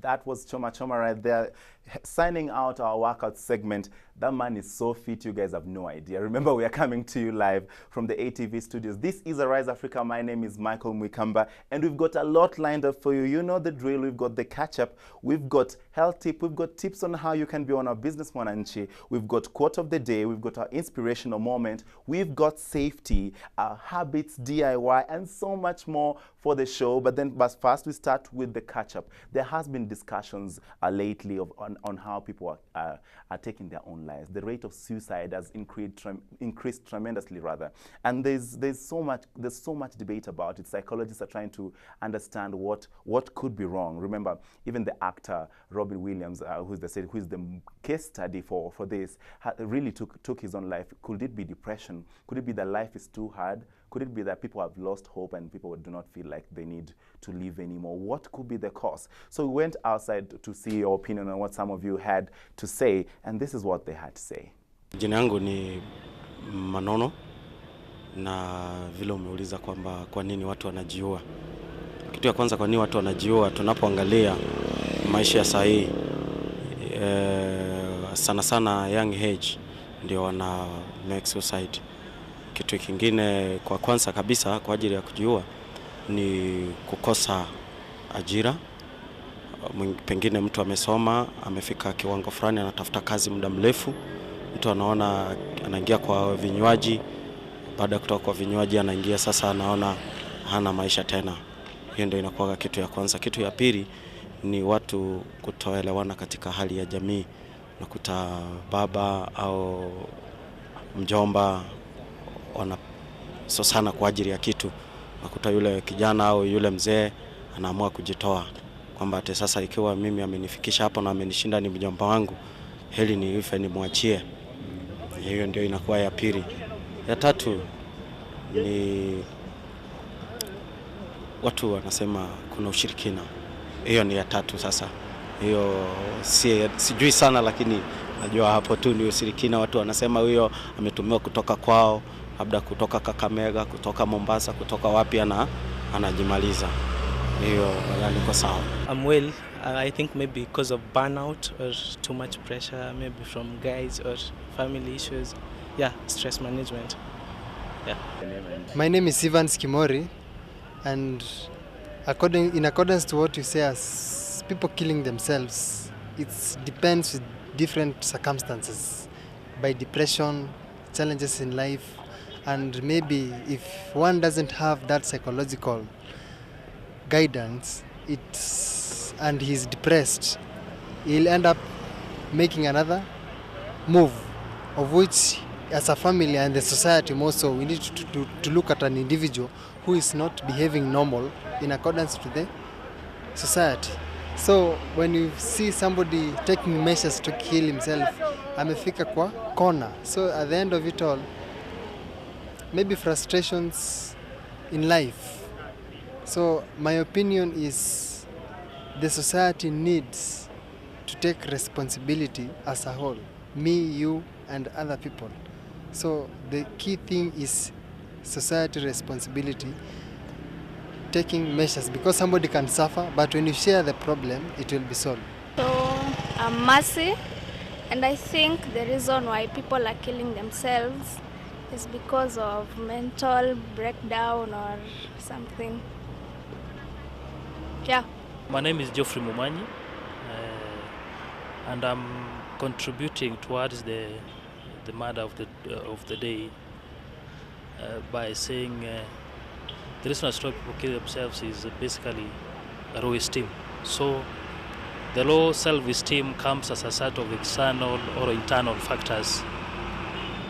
That was Choma Choma right there, signing out our workout segment. That man is so fit, you guys have no idea. Remember, we are coming to you live from the ATV studios. This is Arise Africa. My name is Michael Mwikamba, and we've got a lot lined up for you. You know the drill. We've got the catch-up. We've got health tip. We've got tips on how you can be on our business Mwananchi. We've got quote of the day. We've got our inspirational moment. We've got safety, our habits, DIY, and so much more for the show. But first, we start with the catch-up. There has been discussions lately on how people are taking their own lives. The rate of suicide has increased tremendously, rather. And there's so much debate about it. Psychologists are trying to understand what could be wrong. Remember, even the actor Robin Williams, who is the case study for this, really took his own life. Could it be depression? Could it be that life is too hard? Could it be that people have lost hope and people do not feel like they need to live anymore? What could be the cause? So we went outside to see your opinion on what some of you had to say, and this is what they had to say. Jina yangu ni Manono, na vile umeuliza kwamba kwa nini watu wanajiua. Kitu ya kwanza, kwa nini watu wanajiua, tunapoangalia maisha ya saa hii, sana sana young age ndio wana make suicide. Kitu kingine kwa kwanza kabisa kwa ajili ya kujiua ni kukosa ajira. Pengine mtu amesoma, amefika kiwango fulani, anatafuta kazi muda mrefu. Mtu anaona anaingia kwa vinywaji, baada ya kutoka kwa vinywaji anaingia sasa, anaona hana maisha tena. Hiyo ndio inakuwa kitu ya kwanza. Kitu ya pili ni watu kutoelewana katika hali ya jamii. Unakuta baba au mjomba wanasosana kwa ajili ya kitu. Unakuta yule kijana au yule mzee anaamua kujitoa, kwamba ate sasa ikiwa mimi amenifikisha hapo na amenishinda ni mjomba wangu, heli ni ife nimwachie. Hiyo ndio inakuwa ya pili. Ya tatu ni watu wanasema kuna ushirikina. Hiyo ni ya tatu sasa. Hiyo sijui sana, lakini najua hapo tu ni ushirikina. Watu wanasema huyo ametumiwa kutoka kwao, labda kutoka Kakamega, kutoka Mombasa, kutoka wapi, anajimaliza. Hiyo niko sawa. I'm well. I think maybe because of burnout or too much pressure, maybe from guys or family issues. Yeah, stress management. Yeah. My name is Ivan Skimori, and in accordance to what you say as people killing themselves, it depends with different circumstances, by depression, challenges in life, and maybe if one doesn't have that psychological guidance, and he's depressed, he'll end up making another move, of which as a family and the society more so, we need to look at an individual who is not behaving normal in accordance to the society. So when you see somebody taking measures to kill himself, amefika kwa corner. So at the end of it all, maybe frustrations in life. So my opinion is the society needs to take responsibility as a whole, me, you, and other people. So the key thing is society responsibility, taking measures, because somebody can suffer, but when you share the problem, it will be solved. So I'm Mercy, and I think the reason why people are killing themselves is because of mental breakdown or something. Yeah. My name is Geoffrey Mumanyi, and I'm contributing towards the matter of the day by saying the reason why people kill themselves is basically low esteem. So the low self-esteem comes as a sort of external or internal factors.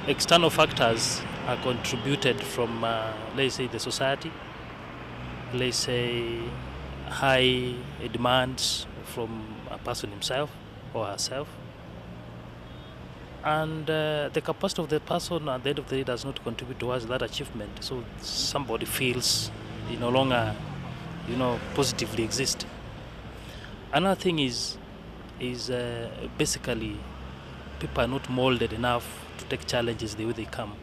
External factors are contributed from, let's say, the society, let's say, high demands from a person himself or herself, and the capacity of the person at the end of the day does not contribute towards that achievement. So somebody feels he no longer, positively exist. Another thing is basically people are not molded enough to take challenges the way they come.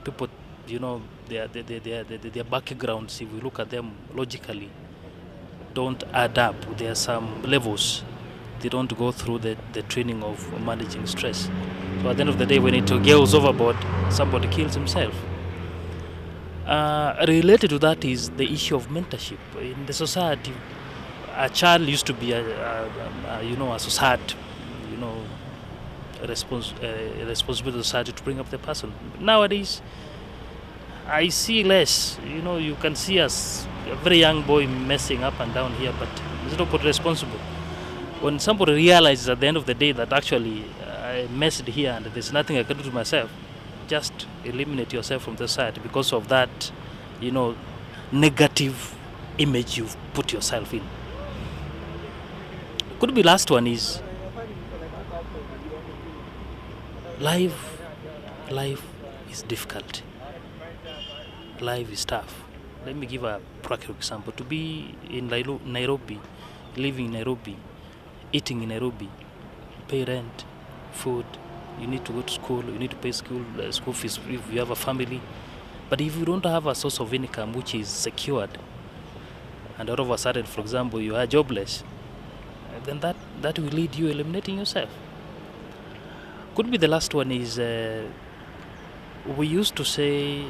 People, their backgrounds, if we look at them logically, don't add up. There are some levels they don't go through the training of managing stress. So at the end of the day, when it goes overboard, somebody kills himself. Related to that is the issue of mentorship. In the society, a child used to be a society, a responsible society to bring up the person. Nowadays, I see less. You can see us, a very young boy messing up and down here, but he's not responsible. When somebody realizes at the end of the day that actually I messed here and there's nothing I can do to myself, just eliminate yourself from the society because of that, negative image you've put yourself in. Could be last one is life is difficult. Life is tough. Let me give a practical example. To be in Nairobi, living in Nairobi, eating in Nairobi, pay rent, food, you need to go to school, you need to pay school fees if you have a family. But if you don't have a source of income which is secured, and all of a sudden, for example, you are jobless, then that will lead you eliminating yourself. Could be the last one is, we used to say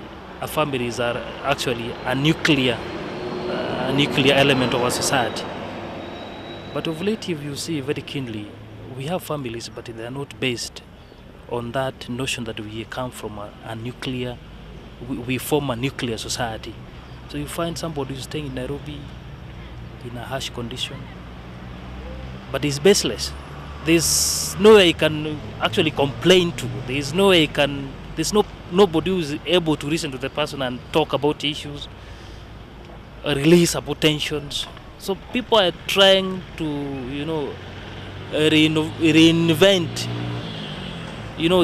families are actually a nuclear element of our society. But of late, if you see very keenly, we have families, but they are not based on that notion that we come from a nuclear, we form a nuclear society. So you find somebody who's staying in Nairobi in a harsh condition, but he's baseless. There's no way he can actually complain to. There's no way there's nobody who's able to listen to the person and talk about issues, release about tensions. So people are trying to, reinvent,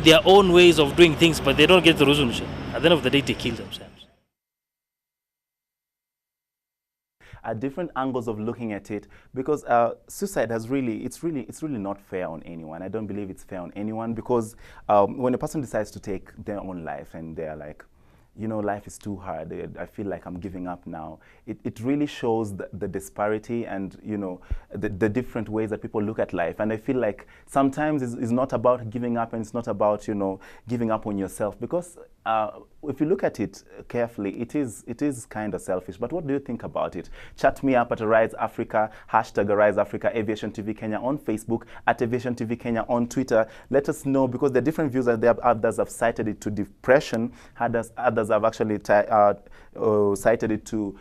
their own ways of doing things, but they don't get the resolution. At the end of the day, they kill themselves. Different angles of looking at it, because suicide it's really not fair on anyone. I don't believe it's fair on anyone, because when a person decides to take their own life and they're like, life is too hard, I feel like I'm giving up now. It really shows the disparity and, the different ways that people look at life. And I feel like sometimes it's not about giving up, and it's not about, giving up on yourself. Because if you look at it carefully, it is kind of selfish. But what do you think about it? Chat me up at Arise Africa, hashtag Arise Africa, Aviation TV Kenya on Facebook, at Aviation TV Kenya on Twitter. Let us know, because the different views that there are. Others have cited it to depression, others have actually cited it to,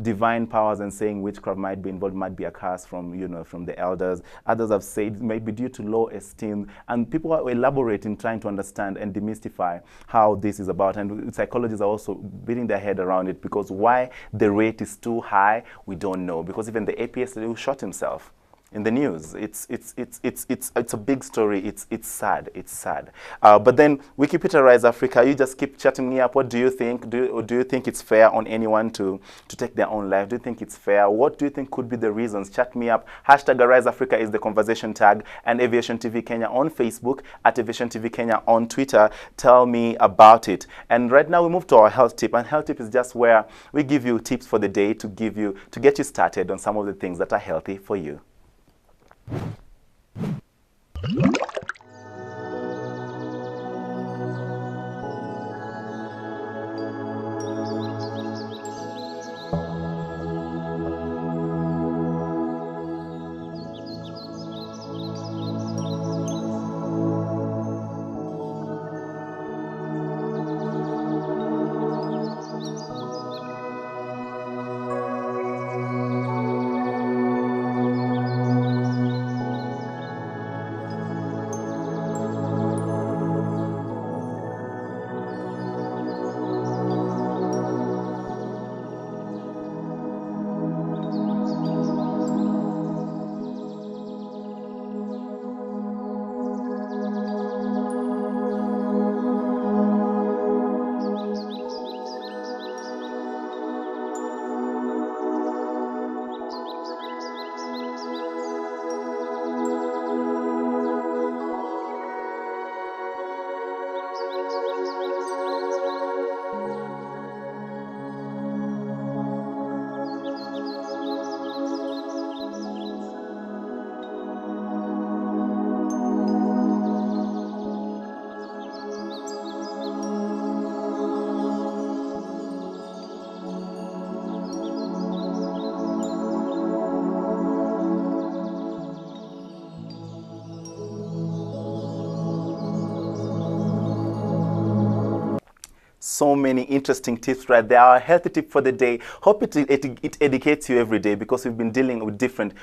divine powers, and saying witchcraft might be involved, might be a curse from, from the elders. Others have said it may be due to low esteem. And people are elaborating, trying to understand and demystify how this is about. And psychologists are also beating their head around it, because why the rate is too high, we don't know. Because even the APS who shot himself in the news, it's a big story. It's sad. But then we keep it Arise Africa. You just keep chatting me up. What do you think? Do you think it's fair on anyone to take their own life? Do you think it's fair? What do you think could be the reasons? Chat me up. Hashtag Arise Africa is the conversation tag, and Aviation TV Kenya on Facebook, at Aviation TV Kenya on Twitter. Tell me about it. And right now we move to our health tip. And health tip is just where we give you tips for the day to get you started on some of the things that are healthy for you. so many interesting tips right there. Our healthy tip for the day. Hope it educates you every day, because we've been dealing with different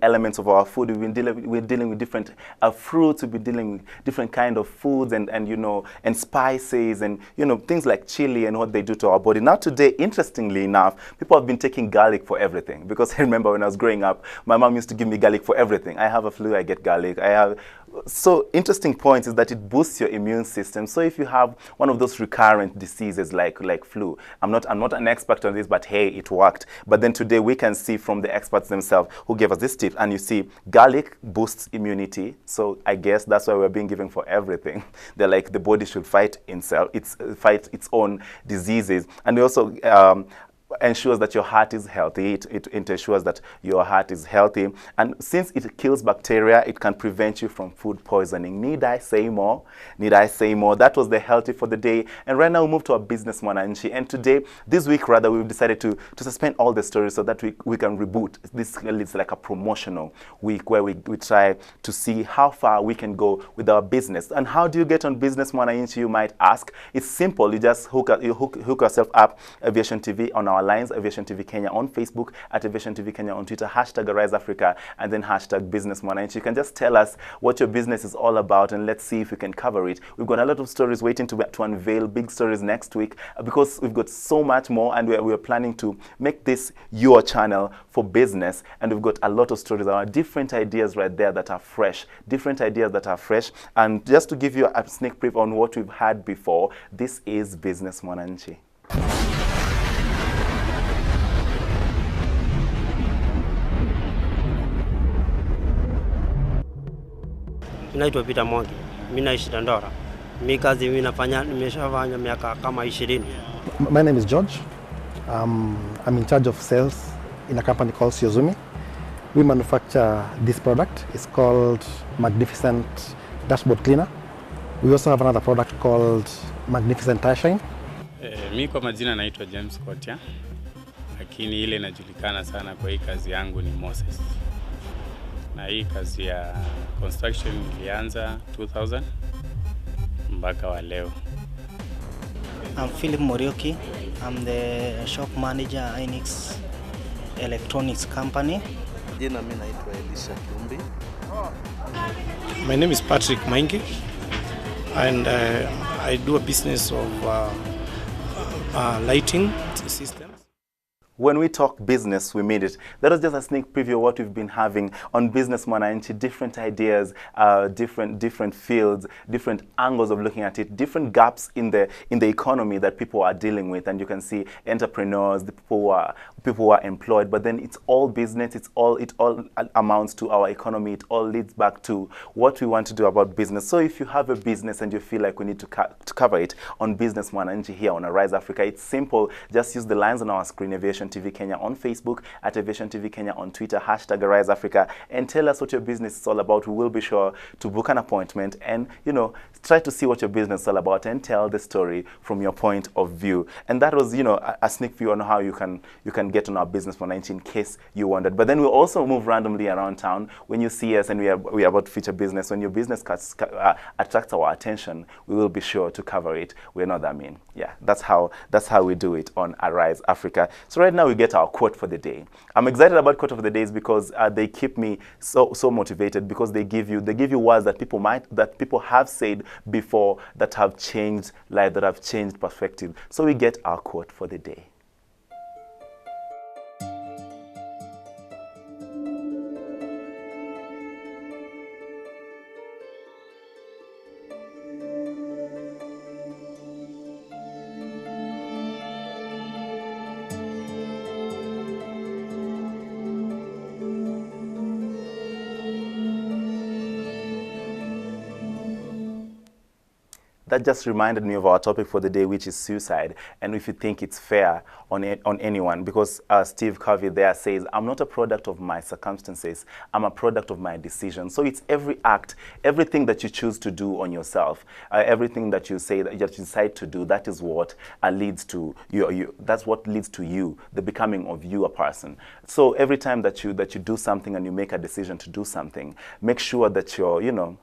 elements of our food. We're dealing with different fruits. We've been dealing with different kind of foods and you know, and spices, and you know, things like chili and what they do to our body. Now today, interestingly enough, people have been taking garlic for everything, because I remember when I was growing up, my mom used to give me garlic for everything. I have a flu, I get garlic. So interesting point is that it boosts your immune system. So if you have one of those recurrent diseases like flu, I'm not an expert on this, but hey, it worked. But then today we can see from the experts themselves who gave us this tip, and you see garlic boosts immunity. So I guess that's why we're being given for everything. They're like, the body should fight its own diseases, and they also ensures that your heart is healthy. It ensures that your heart is healthy. And since it kills bacteria, it can prevent you from food poisoning. Need I say more? Need I say more? That was the healthy for the day. And right now we move to our business Mwananchi. And today, this week rather, we've decided to suspend all the stories so that we can reboot. This is like a promotional week where we try to see how far we can go with our business. And how do you get on business Mwananchi, you might ask? It's simple. You just hook yourself up, Aviation TV, on our lines, Aviation TV Kenya on Facebook, at Aviation TV Kenya on Twitter, hashtag Arise Africa, and then hashtag Business Mwananchi. You can just tell us what your business is all about, and let's see if we can cover it. We've got a lot of stories waiting to unveil, big stories next week, because we've got so much more, and we're planning to make this your channel for business, and we've got a lot of stories, our different ideas right there that are fresh, and just to give you a sneak preview on what we've had before, this is Business Mwananchi. Naitwa Peter Mwangi. Mimi naishi Dandora. Mimi kazi mimi nafanya nimeshafanya miaka kama 20. My name is George. I'm in charge of sales in a company called Siozumi. We manufacture this product. It's called Magnificent Dashboard Cleaner. We also have another product called Magnificent Tire Shine. Mimi kwa majina naitwa James Kotia. Lakini ile inajulikana sana kwa hii kazi yangu ni Moses. Na hii kazi ya construction ilianza 2000 mpaka wa leo. I'm Philip Morioki. I'm the shop manager at Inix Electronics Company. Jina mimi naitwa Elisha Kiumbi. My name is Patrick Maingi, and I do a business of lighting systems. When we talk business, we mean it. That was just a sneak preview of what we've been having on Business Mwananchi, different ideas, different fields, different angles of looking at it, different gaps in the economy that people are dealing with. And you can see entrepreneurs, the people who are employed, but then it's all business, it all amounts to our economy, it all leads back to what we want to do about business. So if you have a business and you feel like we need to cover it on Business Mwananchi here on Arise Africa, it's simple. Just use the lines on our screen, Aviation TV Kenya on Facebook, at Aviation TV Kenya on Twitter, hashtag Arise Africa, and tell us what your business is all about. We will be sure to book an appointment and, you know, try to see what your business is all about and tell the story from your point of view. And that was, you know, a sneak view on how you can get on our Business Mwananchi in case you wondered. But then we'll also move randomly around town. When you see us and we are about to feature business, when your business attracts our attention, we will be sure to cover it. We know that mean. Yeah, that's how we do it on Arise Africa. So right now we get our quote for the day. I'm excited about quote of the days because they keep me so motivated, because they give you words that people have said before that have changed life, that have changed perspective. So we get our quote for the day. That just reminded me of our topic for the day, which is suicide, and if you think it's fair on anyone, because Steve Covey there says, I'm not a product of my circumstances, I'm a product of my decisions. So it's every act, everything that you choose to do on yourself, everything that you say that you decide to do, that is what leads to you. That's what leads to you, the becoming of you, a person. So every time that you do something and you make a decision to do something, make sure that you're, you know,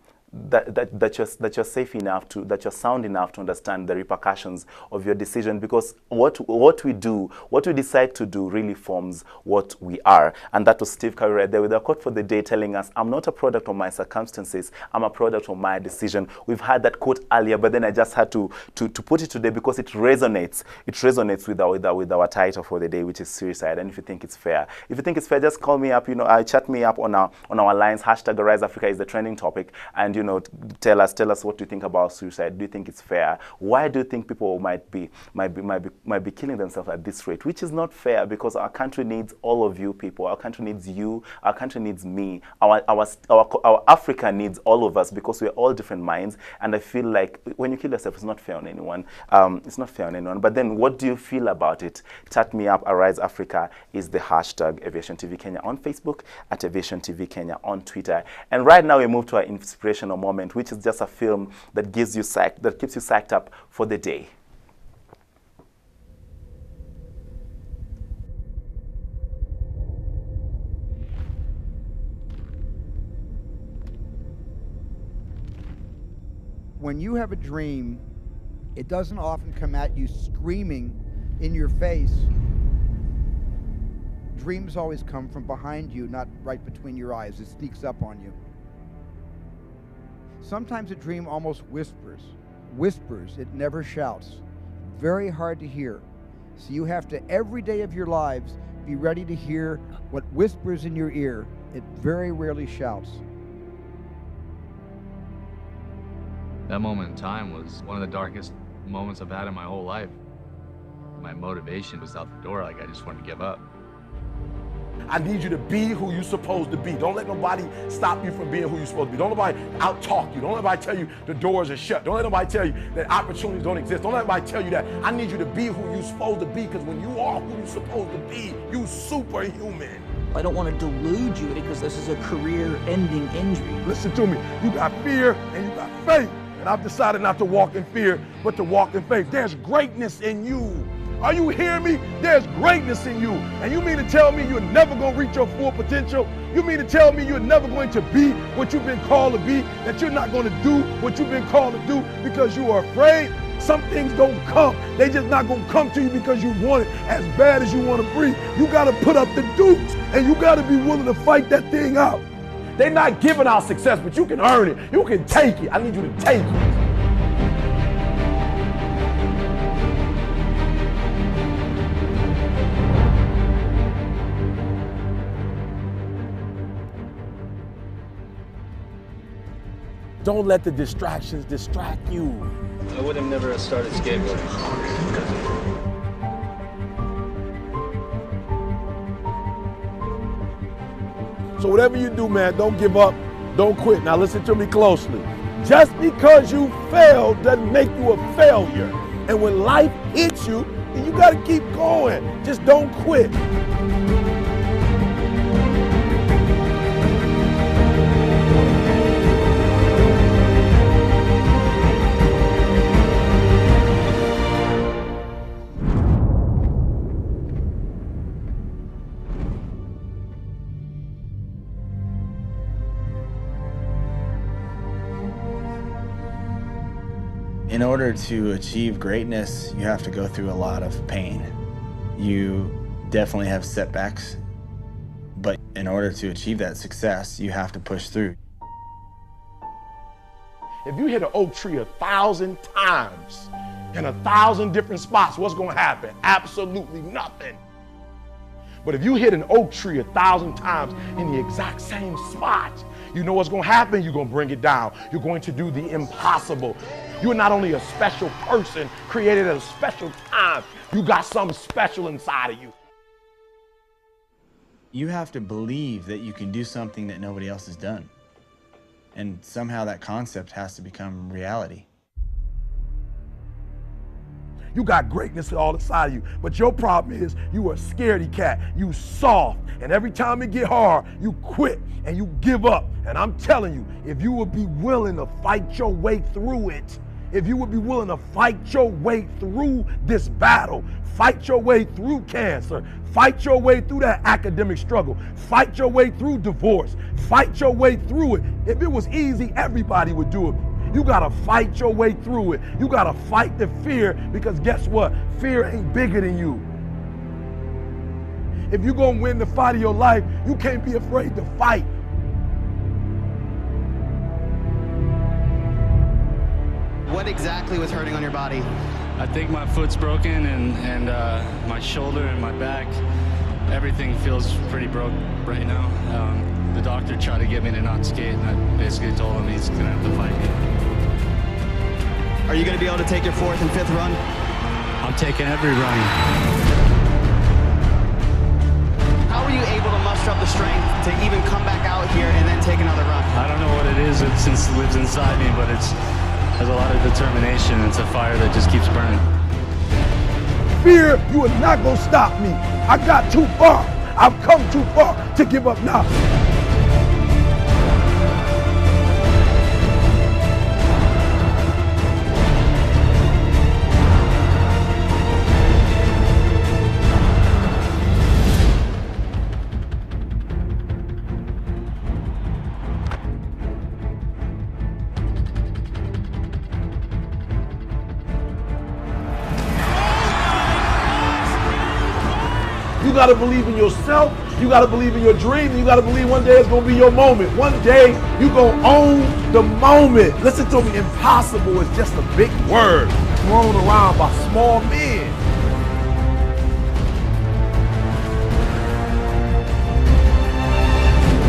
that you're safe enough to, that you're sound enough to understand the repercussions of your decision, because what we do, what we decide to do really forms what we are. And that was Steve Curry right there with a quote for the day telling us, I'm not a product of my circumstances, I'm a product of my decision. We've had that quote earlier, but then I just had to put it today because it resonates. It resonates with our title for the day, which is suicide. And if you think it's fair, just call me up, chat me up on our lines. Hashtag Arise Africa is the trending topic, and tell us what you think about suicide. Do you think it's fair? Why do you think people might be killing themselves at this rate? Which is not fair, because our country needs all of you people. Our country needs you. Our country needs me. Our Africa needs all of us, because we're all different minds. And I feel like when you kill yourself, it's not fair on anyone. It's not fair on anyone. But then, what do you feel about it? Chat me up. Arise Africa is the hashtag. Aviation TV Kenya on Facebook, at Aviation TV Kenya on Twitter. And right now we move to our inspirational moment, which is just a film that keeps you psyched up for the day. When you have a dream, it doesn't often come at you screaming in your face. Dreams always come from behind you, not right between your eyes. It sneaks up on you. Sometimes a dream almost whispers. It never shouts. Very hard to hear. So you have to, every day of your lives, be ready to hear what whispers in your ear. It very rarely shouts. That moment in time was one of the darkest moments I've had in my whole life. My motivation was out the door, like I just wanted to give up. I need you to be who you're supposed to be. Don't let nobody stop you from being who you're supposed to be. Don't let nobody out-talk you. Don't let nobody tell you the doors are shut. Don't let nobody tell you that opportunities don't exist. Don't let nobody tell you that. I need you to be who you're supposed to be, because when you are who you're supposed to be, you're superhuman. I don't want to delude you because this is a career-ending injury. Listen to me. You got fear and you got faith. And I've decided not to walk in fear, but to walk in faith. There's greatness in you. Are you hearing me? There's greatness in you. And you mean to tell me you're never going to reach your full potential? You mean to tell me you're never going to be what you've been called to be? That you're not going to do what you've been called to do because you are afraid? Some things don't come. They just not going to come to you because you want it as bad as you want to breathe. You got to put up the dukes, and you got to be willing to fight that thing out. They're not giving out success, but you can earn it. You can take it. I need you to take it. Don't let the distractions distract you. I would have never started skateboarding. So whatever you do, man, don't give up, don't quit. Now listen to me closely. Just because you failed doesn't make you a failure. And when life hits you, you gotta keep going. Just don't quit. In order to achieve greatness, you have to go through a lot of pain. You definitely have setbacks, but in order to achieve that success, you have to push through. If you hit an oak tree 1,000 times in 1,000 different spots, what's gonna happen? Absolutely nothing. But if you hit an oak tree 1,000 times in the exact same spot, you know what's gonna happen? You're gonna bring it down. You're going to do the impossible. You're not only a special person created at a special time, you got something special inside of you. You have to believe that you can do something that nobody else has done. And somehow that concept has to become reality. You got greatness all inside of you, but your problem is you a scaredy cat. You soft, and every time it get hard, you quit and you give up. And I'm telling you, if you would be willing to fight your way through it, if you would be willing to fight your way through this battle, fight your way through cancer, fight your way through that academic struggle, fight your way through divorce, fight your way through it. If it was easy, everybody would do it. You gotta fight your way through it. You gotta fight the fear, because guess what? Fear ain't bigger than you. If you're gonna win the fight of your life, you can't be afraid to fight. What exactly was hurting on your body? I think my foot's broken and my shoulder and my back, everything feels pretty broke right now. The doctor tried to get me to not skate, and I basically told him he's gonna have to fight me. Are you gonna be able to take your 4th and 5th run? I'm taking every run. How were you able to muster up the strength to even come back out here and then take another run? I don't know what it is, it lives inside me, but it has a lot of determination. It's a fire that just keeps burning. Fear, you are not gonna stop me. I got too far. I've come too far to give up now. You gotta believe in yourself, you gotta believe in your dream, and you gotta believe one day it's gonna be your moment. One day you gonna own the moment. Listen to me, impossible is just a big word thrown around by small men.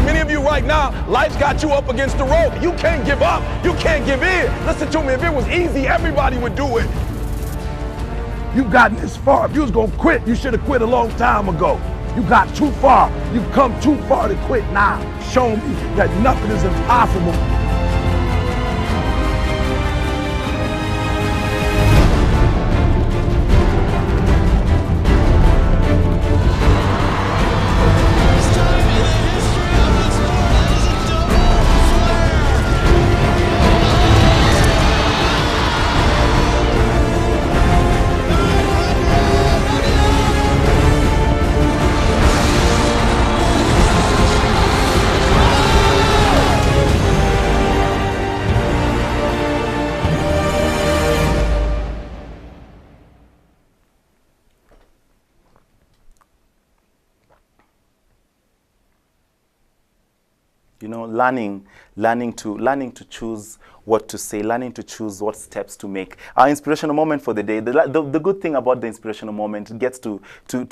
Many of you right now, life's got you up against the rope. You can't give up, you can't give in. Listen to me, if it was easy, everybody would do it. You've gotten this far. If you was gonna quit, you should have quit a long time ago. You got too far. You've come too far to quit now. Show me that nothing is impossible. You know, learning to choose what to say, learning to choose what steps to make. Our inspirational moment for the day, the good thing about the inspirational moment, it gets to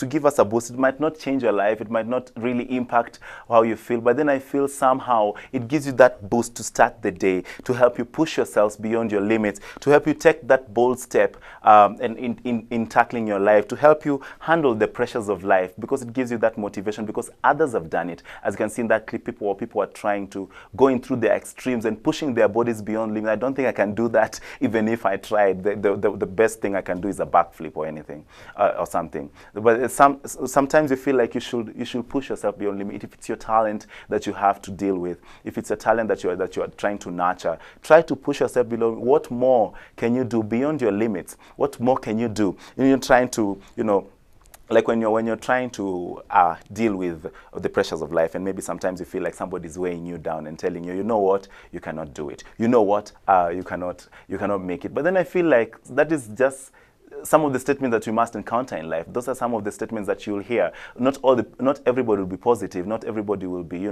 give us a boost. It might not change your life, it might not really impact how you feel, but then I feel somehow it gives you that boost to start the day, to help you push yourselves beyond your limits, to help you take that bold step in tackling your life, to help you handle the pressures of life, because it gives you that motivation, because others have done it. As you can see in that clip, people are trying to going through the extremes and pushing their bodies beyond limits. I don't think I can do that even if I tried. The best thing I can do is a backflip or anything or something. But sometimes you feel like you should push yourself beyond limit. If it's your talent that you have to deal with, if it's a talent that you are trying to nurture, try to push yourself below. What more can you do beyond your limits? What more can you do? You're trying to, like when you're trying to deal with the pressures of life, and maybe sometimes you feel like somebody's weighing you down and telling you, you know what, you cannot do it. You know what, you cannot make it. But then I feel like that is just some of the statements that you must encounter in life. Those are some of the statements that you'll hear. Not everybody will be positive. Not everybody will be,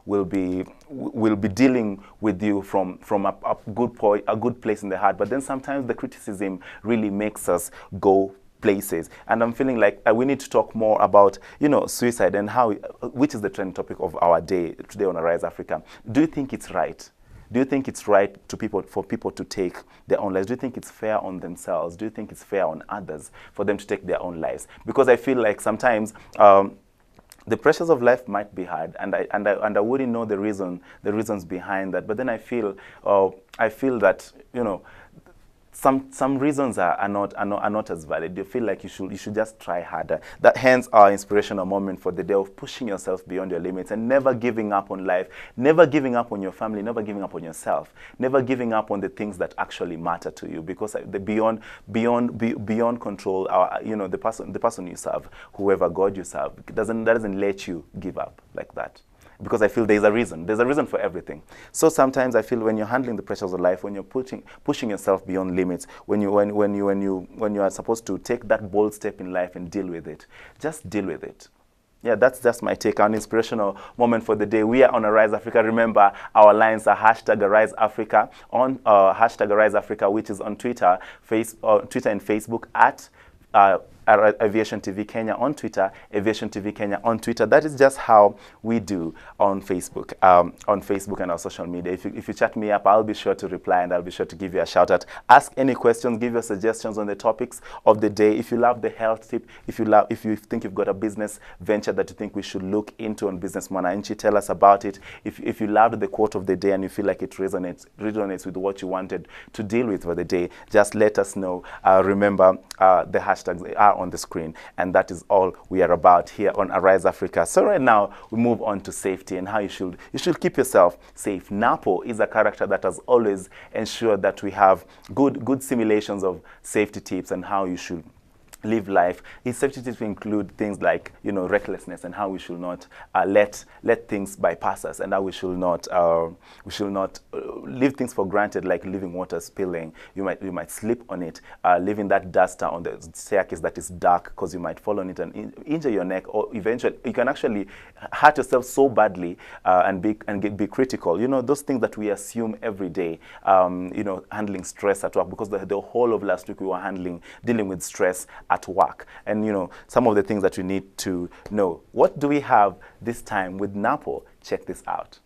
will be dealing with you from a good place in the heart. But then sometimes the criticism really makes us go places. And I'm feeling like we need to talk more about, suicide and which is the trending topic of our day today on Arise Africa. Do you think it's right? Do you think it's right for people to take their own lives? Do you think it's fair on themselves? Do you think it's fair on others for them to take their own lives? Because I feel like sometimes the pressures of life might be hard, and I wouldn't know the reasons behind that. But then I feel that some reasons are not as valid. You feel like you should just try harder. That hence our inspirational moment for the day of pushing yourself beyond your limits and never giving up on life, never giving up on your family, never giving up on yourself, never giving up on the things that actually matter to you, because the beyond control, you know, the person you serve, whoever God you serve, that doesn't let you give up like that. Because I feel there's a reason for everything. So sometimes I feel when you're handling the pressures of life, when you're pushing yourself beyond limits, when you are supposed to take that bold step in life and deal with it, just deal with it. Yeah, that's just my take on inspirational moment for the day. We are on Arise Africa. Remember, our lines are hashtag Arise Africa on hashtag Arise Africa, which is on Twitter, Twitter and Facebook at Aviation TV Kenya on Twitter, Aviation TV Kenya on Twitter. That is just how we do on Facebook, and our social media. If you chat me up, I'll be sure to reply and I'll be sure to give you a shout out. Ask any questions, give your suggestions on the topics of the day. If you love the health tip, if you think you've got a business venture that you think we should look into on Business Mwananchi, tell us about it. If you loved the quote of the day and you feel like it resonates with what you wanted to deal with for the day, just let us know. Remember, the hashtags are on the screen, and that is all we are about here on Arise Africa. So right now we move on to safety and how you should keep yourself safe. Napo is a character that has always ensured that we have good simulations of safety tips and how you should live life. His safety tips include things like, you know, recklessness and how we should not let things bypass us, and how we should not leave things for granted, like leaving water spilling. You might slip on it, leaving that duster on the staircase that is dark, because you might fall on it and injure your neck, or eventually you can actually hurt yourself so badly and be critical. You know, those things that we assume every day. You know, handling stress at work, because the whole of last week we were dealing with stress at work. And you know, some of the things that you need to know. What do we have this time with Napo? Check this out.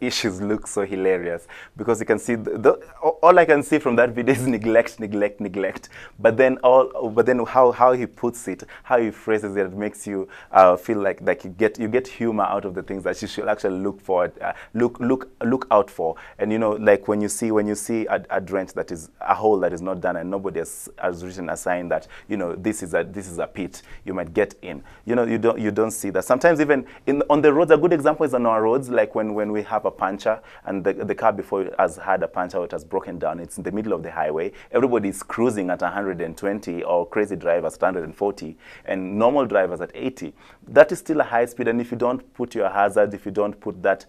Issues look so hilarious, because you can see all I can see from that video is neglect. But then how he puts it, how he phrases it, makes you feel like you get humor out of the things that you should actually look out for. And you know, like when you see a drench that is a hole that is not done, and nobody has written a sign that, you know, this is a pit, you might get in. You know, you don't see that. Sometimes even on the roads, a good example is on our roads, like when we have a puncture and the car before it has had a puncture or it has broken down. It's in the middle of the highway. Everybody's cruising at 120, or crazy drivers at 140, and normal drivers at 80. That is still a high speed, and if you don't put your hazard, if you don't put that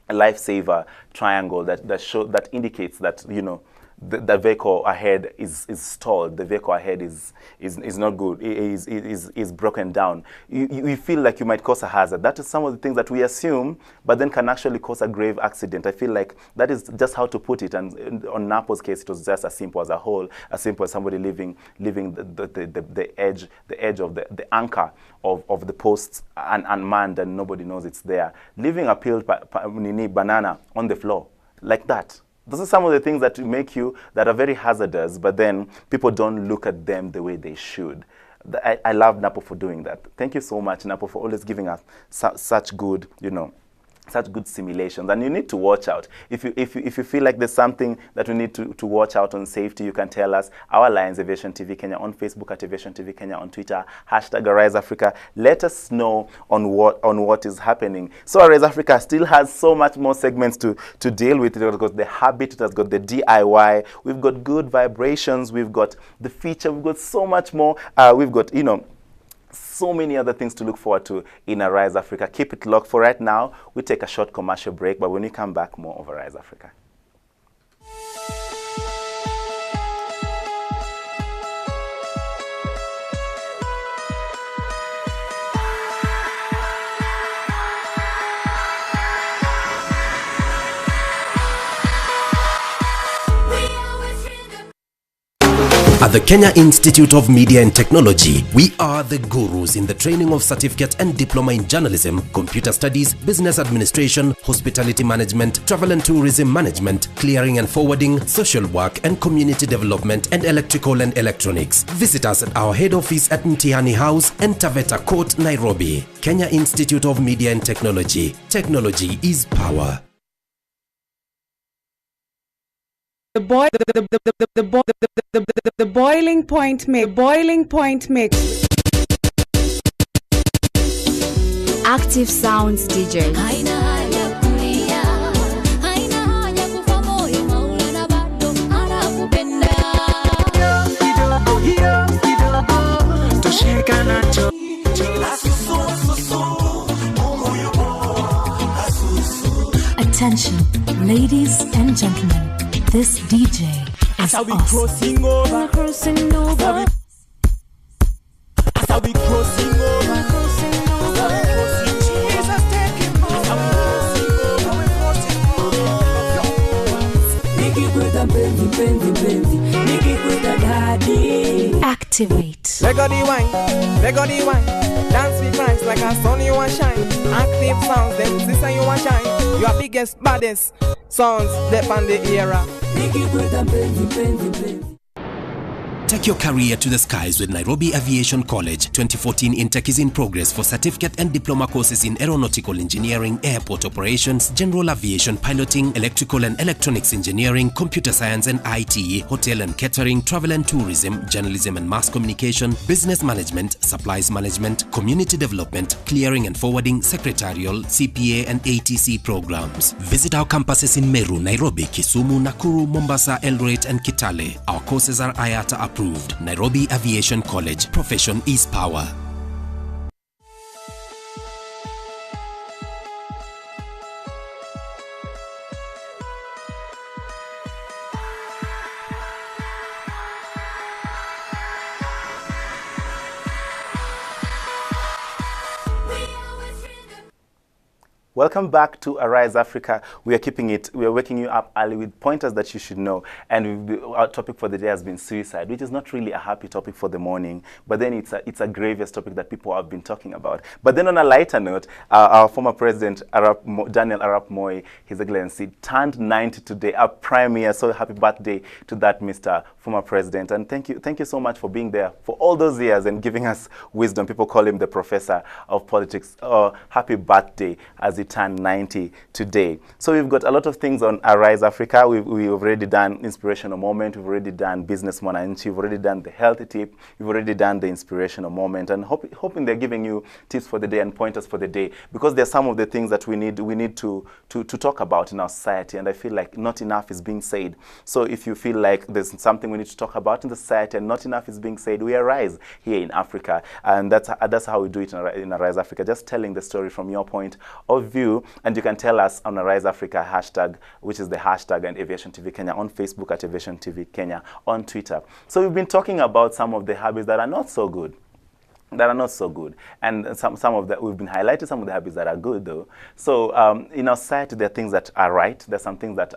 lifesaver triangle that indicates that, you know, the vehicle ahead is stalled. The vehicle ahead is not good. Is broken down. You feel like you might cause a hazard. That is some of the things that we assume, but then can actually cause a grave accident. I feel like that is just how to put it. And on Napo's case, it was just as simple as a hole, as simple as somebody leaving the edge of the anchor of the posts unmanned and nobody knows it's there. Leaving a peeled banana on the floor like that. Those are some of the things that make you, that are very hazardous, but then people don't look at them the way they should. I love Napo for doing that. Thank you so much, Napo, for always giving us such good, such good simulations. And you need to watch out. If you feel like there's something that we need to watch out on safety, you can tell us. Our lines, Aviation TV Kenya, on Facebook at Aviation TV Kenya, on Twitter, hashtag Arise Africa. Let us know on what is happening. So Arise Africa still has so much more segments to deal with. It has got the habit, it has got the DIY, we've got good vibrations, we've got the feature, we've got so much more. We've got, so many other things to look forward to in Arise Africa. Keep it locked. For right now, we take a short commercial break, but when we come back, more of Arise Africa. At the Kenya Institute of Media and Technology, we are the gurus in the training of certificate and diploma in journalism, computer studies, business administration, hospitality management, travel and tourism management, clearing and forwarding, social work and community development, and electrical and electronics. Visit us at our head office at Mtihani House and Taveta Court, Nairobi. Kenya Institute of Media and Technology. Technology is power. The boiling point mix. Active Sounds DJ. Attention, ladies and gentlemen. This DJ is awesome. Crossing over. Crossing over. As we crossing over. Crossing over. Jesus taking over. Make it with a baby. Make it with a daddy. Activate. Let go the wine. Dance with Christ like a sun you want shine. Active Sounds, them sister you want shine. Your biggest, baddest sounds, they on the era. Make it with a baby. Take your career to the skies with Nairobi Aviation College. 2014 intake is in progress for certificate and diploma courses in aeronautical engineering, airport operations, general aviation piloting, electrical and electronics engineering, computer science and IT, hotel and catering, travel and tourism, journalism and mass communication, business management, supplies management, community development, clearing and forwarding, secretarial, CPA and ATC programs. Visit our campuses in Meru, Nairobi, Kisumu, Nakuru, Mombasa, Eldoret and Kitale. Our courses are IATA approved. Nairobi Aviation College. Profession is power. Welcome back to Arise Africa. We are waking you up early with pointers that you should know. And our topic for the day has been suicide, which is not really a happy topic for the morning, but then it's a grievous topic that people have been talking about. But then on a lighter note, our former president, Daniel Arap Moi, His Excellency, turned 90 today, a premier. So happy birthday to that Mr. former president. And thank you so much for being there for all those years and giving us wisdom. People call him the professor of politics. Happy birthday as he turned 90 today. So we've got a lot of things on Arise Africa. We've already done inspirational moment. We've already done business mwananchi. We've already done the healthy tip. We've already done the inspirational moment. And hoping they're giving you tips for the day and pointers for the day, because there's some of the things that we need to talk about in our society. And I feel like not enough is being said. So if you feel like there's something we need to talk about in the society and not enough is being said, we Arise here in Africa. And that's how we do it in Arise Africa, just telling the story from your point of view. few, and you can tell us on a Rise Africa hashtag, which is the hashtag, and Aviation TV Kenya on Facebook at Aviation TV Kenya on Twitter. So we've been talking about some of the habits that are not so good. And some of that, we've been highlighting some of the habits that are good though. So in our society, there are things that are right. There's some things that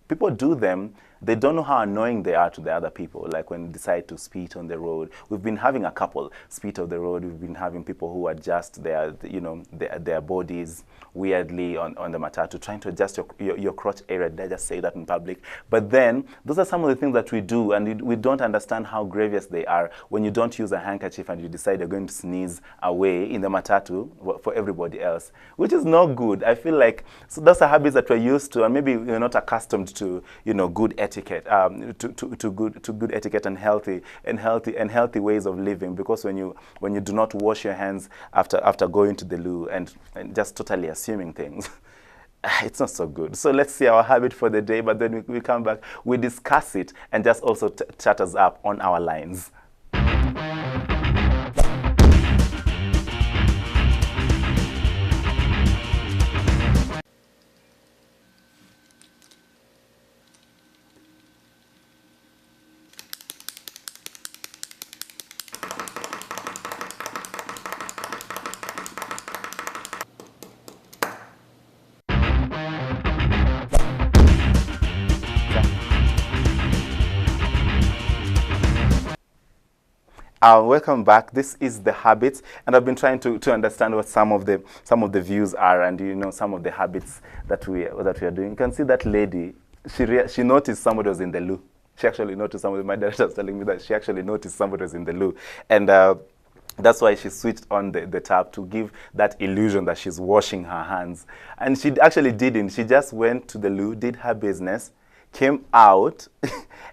people do them. They don't know how annoying they are to the other people, like when they decide to spit on the road. We've been having a couple spit on the road. We've been having people who adjust their bodies weirdly on the matatu, trying to adjust your crotch area. Did I just say that in public? But then, those are some of the things that we do, and we don't understand how grievous they are when you don't use a handkerchief and you decide you're going to sneeze away in the matatu for everybody else, which is not good. I feel like, so those are habits that we're used to, and maybe we're not accustomed to, good etiquette, to good etiquette and healthy ways of living. Because when you do not wash your hands after going to the loo and just totally assuming things, it's not so good. So let's see our habit for the day, but then we come back, we discuss it, and just also chat us up on our lines. Welcome back. This is The Habits, and I've been trying to understand what some of the views are, and some of the habits that we are doing. You can see that lady. She noticed somebody was in the loo. She actually noticed somebody. My director was telling me that she actually noticed somebody was in the loo, and that's why she switched on the tap, to give that illusion that she's washing her hands. And she actually didn't. She just went to the loo, did her business, came out,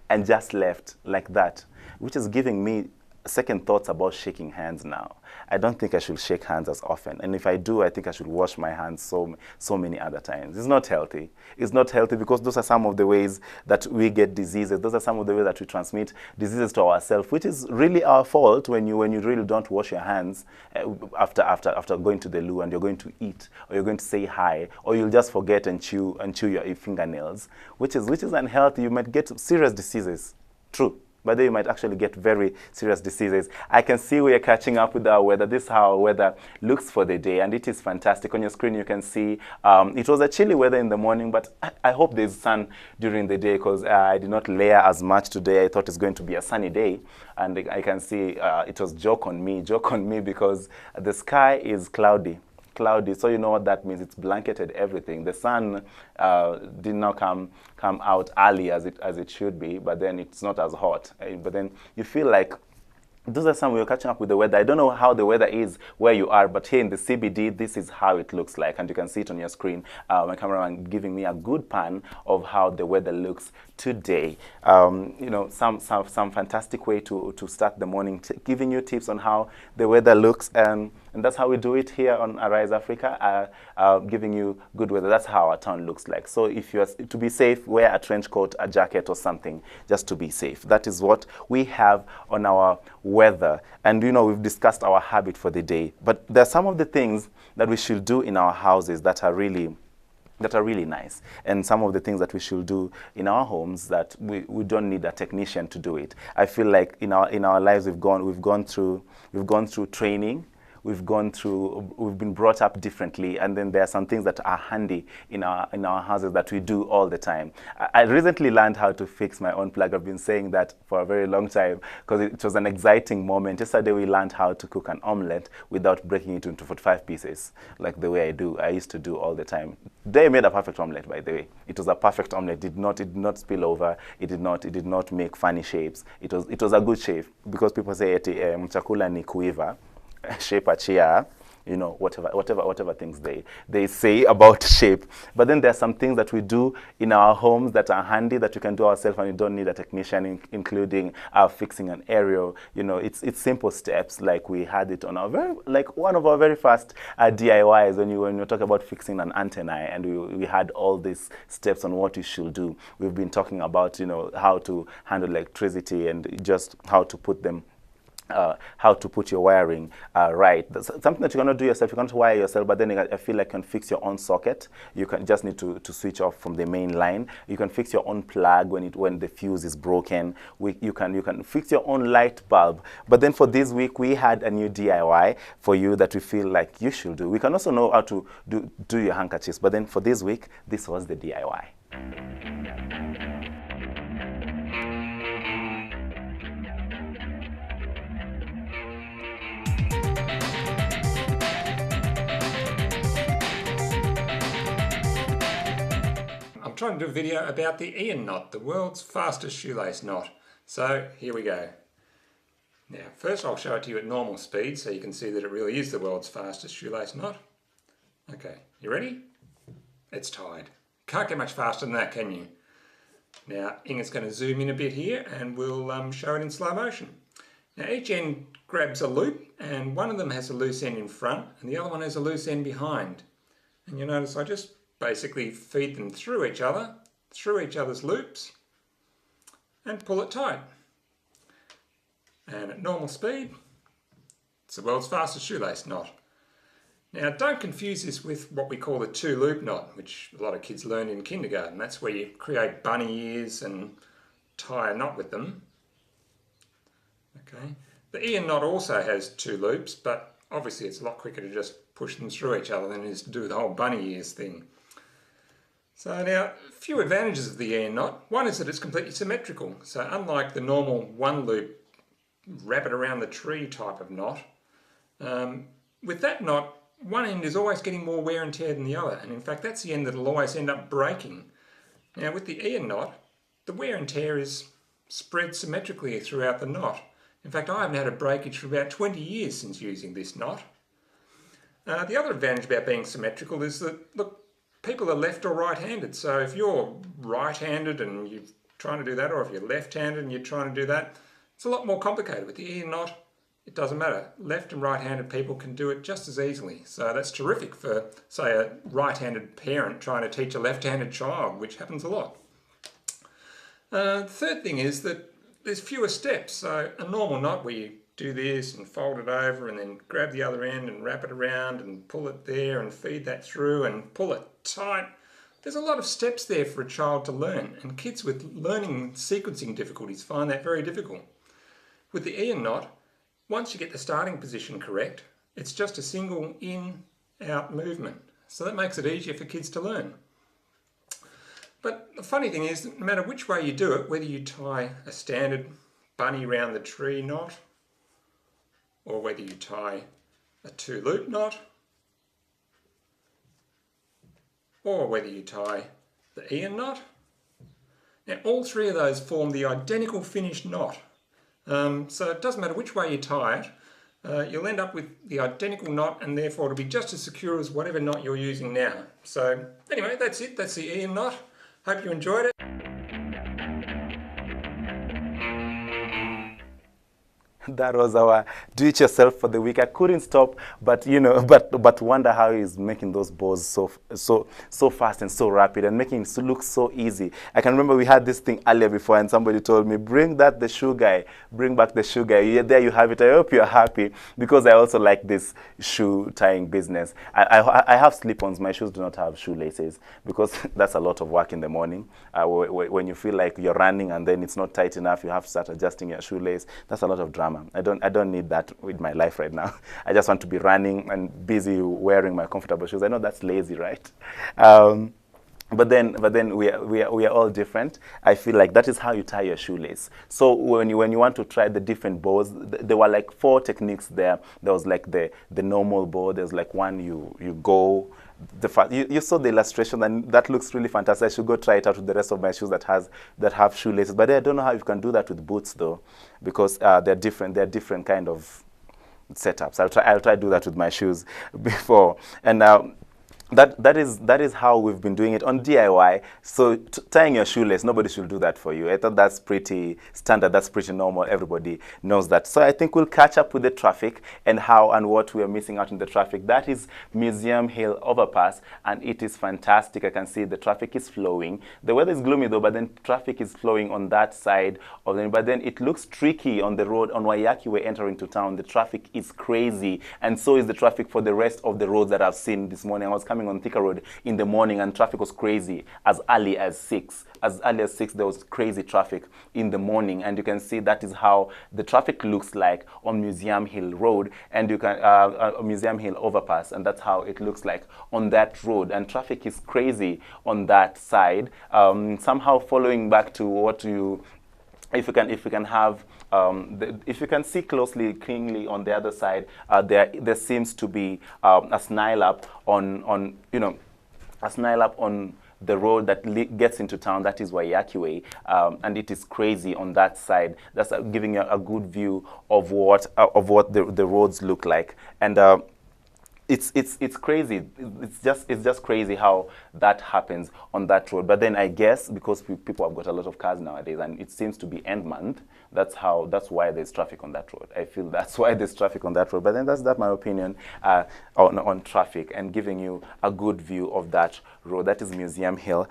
and just left like that, which is giving me second thoughts about shaking hands now. I don't think I should shake hands as often. And if I do, I think I should wash my hands so many other times. It's not healthy. It's not healthy because those are some of the ways that we get diseases. Those are some of the ways that we transmit diseases to ourselves, which is really our fault when you really don't wash your hands after going to the loo, and you're going to eat, or you're going to say hi, or you'll just forget and chew your fingernails, which is unhealthy. You might get serious diseases. True. But then you might actually get very serious diseases. I can see we are catching up with our weather. This is how our weather looks for the day, and it is fantastic. On your screen, you can see it was a chilly weather in the morning, but I hope there's sun during the day, because I did not layer as much today. I thought it's going to be a sunny day, and I can see it was joke on me, because the sky is cloudy, so you know what that means. It's blanketed everything. The sun did not come out early as it should be, but then it's not as hot. But then you feel like those are some we're catching up with the weather. I don't know how the weather is where you are, but here in the CBD, this is how it looks like, and you can see it on your screen. My cameraman giving me a good pan of how the weather looks today. Some fantastic way to start the morning, giving you tips on how the weather looks, and that's how we do it here on Arise Africa, giving you good weather. That's how our town looks like. So if you're to be safe, wear a trench coat, a jacket, or something, just to be safe. That is what we have on our weather. And we've discussed our habit for the day, but there are some of the things that we should do in our houses that are really nice, and some of the things that we should do in our homes that we don't need a technician to do it. I feel like in our lives we've gone through training. We've been brought up differently, and then there are some things that are handy in our houses that we do all the time. I recently learned how to fix my own plug. I've been saying that for a very long time because it was an exciting moment. Yesterday we learned how to cook an omelette without breaking it into 45 pieces, like the way I used to do all the time. They made a perfect omelette, by the way. It was a perfect omelette. It did not spill over. It did not make funny shapes. It was a good shape, because people say chakula ni kuiva, shape achia, whatever things they say about shape. But then there are some things that we do in our homes that are handy, that you can do ourselves, and you don't need a technician, including fixing an aerial. It's simple steps, like we had it on one of our very first DIYs when you talk about fixing an antenna, and we had all these steps on what you should do. We've been talking about how to handle electricity and just how to put them how to put your wiring right. That's something that you cannot do yourself. You can't wire yourself, but then I feel like you can fix your own socket. You can just need to switch off from the main line. You can fix your own plug when the fuse is broken. You can fix your own light bulb. But then for this week, we had a new DIY for you that we feel like you should do. We can also know how to do your handkerchiefs. But then for this week, this was the DIY. I'm trying to do a video about the Ian knot, the world's fastest shoelace knot. So here we go. Now first I'll show it to you at normal speed so you can see that it really is the world's fastest shoelace knot. Okay, you ready? It's tied. Can't get much faster than that, can you? Now Inga's going to zoom in a bit here and we'll show it in slow motion. Now each end grabs a loop and one of them has a loose end in front and the other one has a loose end behind. And you'll notice I just basically feed them through each other's loops, and pull it tight. And at normal speed, it's the world's fastest shoelace knot. Now don't confuse this with what we call the two-loop knot, which a lot of kids learn in kindergarten. That's where you create bunny ears and tie a knot with them. Okay. The Ian knot also has two loops, but obviously it's a lot quicker to just push them through each other than it is to do the whole bunny ears thing. So now, a few advantages of the Ian knot. One is that it's completely symmetrical. So unlike the normal one loop, wrap it around the tree type of knot, with that knot, one end is always getting more wear and tear than the other. And in fact, that's the end that will always end up breaking. Now with the Ian knot, the wear and tear is spread symmetrically throughout the knot. In fact, I haven't had a breakage for about 20 years since using this knot. The other advantage about being symmetrical is that, look, people are left or right-handed. So if you're right-handed and you're trying to do that, or if you're left-handed and you're trying to do that, it's a lot more complicated. With the Ian knot, it doesn't matter. Left and right-handed people can do it just as easily. So that's terrific for, say, a right-handed parent trying to teach a left-handed child, which happens a lot. The third thing is that there's fewer steps. So a normal knot where you do this and fold it over and then grab the other end and wrap it around and pull it there and feed that through and pull it tight. There's a lot of steps there for a child to learn, and kids with learning sequencing difficulties find that very difficult. With the Ian knot, once you get the starting position correct, it's just a single in-out movement. So that makes it easier for kids to learn. But the funny thing is that no matter which way you do it, whether you tie a standard bunny round the tree knot, or whether you tie a two-loop knot, or whether you tie the Ian knot. Now all three of those form the identical finished knot. So it doesn't matter which way you tie it, you'll end up with the identical knot, and therefore it'll be just as secure as whatever knot you're using now. So anyway, that's it, that's the Ian knot. Hope you enjoyed it. That was our do-it-yourself for the week. I couldn't stop, but you know, but wonder how he's making those bows so fast and so rapid, and making it look so easy. I can remember we had this thing earlier before, and somebody told me, "Bring that the shoe guy, bring back the shoe guy." Yeah, there you have it. I hope you're happy, because I also like this shoe tying business. I have slip-ons. My shoes do not have shoelaces because that's a lot of work in the morning. When you feel like you're running and then it's not tight enough, you have to start adjusting your shoelace. That's a lot of drama. I don't need that with my life right now. I just want to be running and busy wearing my comfortable shoes. I know that's lazy, right? But then we are all different. I feel like that is how you tie your shoelace. So when you want to try the different bows, there were like 4 techniques there. There was like the normal bow. There's like one you go. You saw the illustration, and that looks really fantastic. I should go try it out with the rest of my shoes that have shoelaces. But I don't know how you can do that with boots though, because they're different. They're different kind of setups. I'll try to do that with my shoes before. And that is how we've been doing it on DIY. So tying your shoelace, nobody should do that for you. I thought that's pretty standard. That's pretty normal. Everybody knows that. So I think we'll catch up with the traffic and how and what we are missing out in the traffic. That is Museum Hill Overpass, and it is fantastic. I can see the traffic is flowing. The weather is gloomy though, but then traffic is flowing on that side of the. But then it looks tricky on the road on Waiyaki Way entering to town. The traffic is crazy, and so is the traffic for the rest of the roads that I've seen this morning. I was coming on Thika Road in the morning and traffic was crazy as early as 6. As early as 6 there was crazy traffic in the morning, and you can see that is how the traffic looks like on Museum Hill Road, and you can Museum Hill Overpass, and that's how it looks like on that road. And traffic is crazy on that side. Somehow following back to what you, if you can have, if you can see cleanly on the other side, there seems to be a snail up on the road that gets into town. That is Waiyaki Way, and it is crazy on that side. That's giving you a good view of what the roads look like, and it's crazy. It's just crazy how that happens on that road. But then I guess because people have got a lot of cars nowadays, and it seems to be end month, that's why there's traffic on that road. I feel that's why there's traffic on that road. But then that's my opinion on traffic and giving you a good view of that road. That is Museum Hill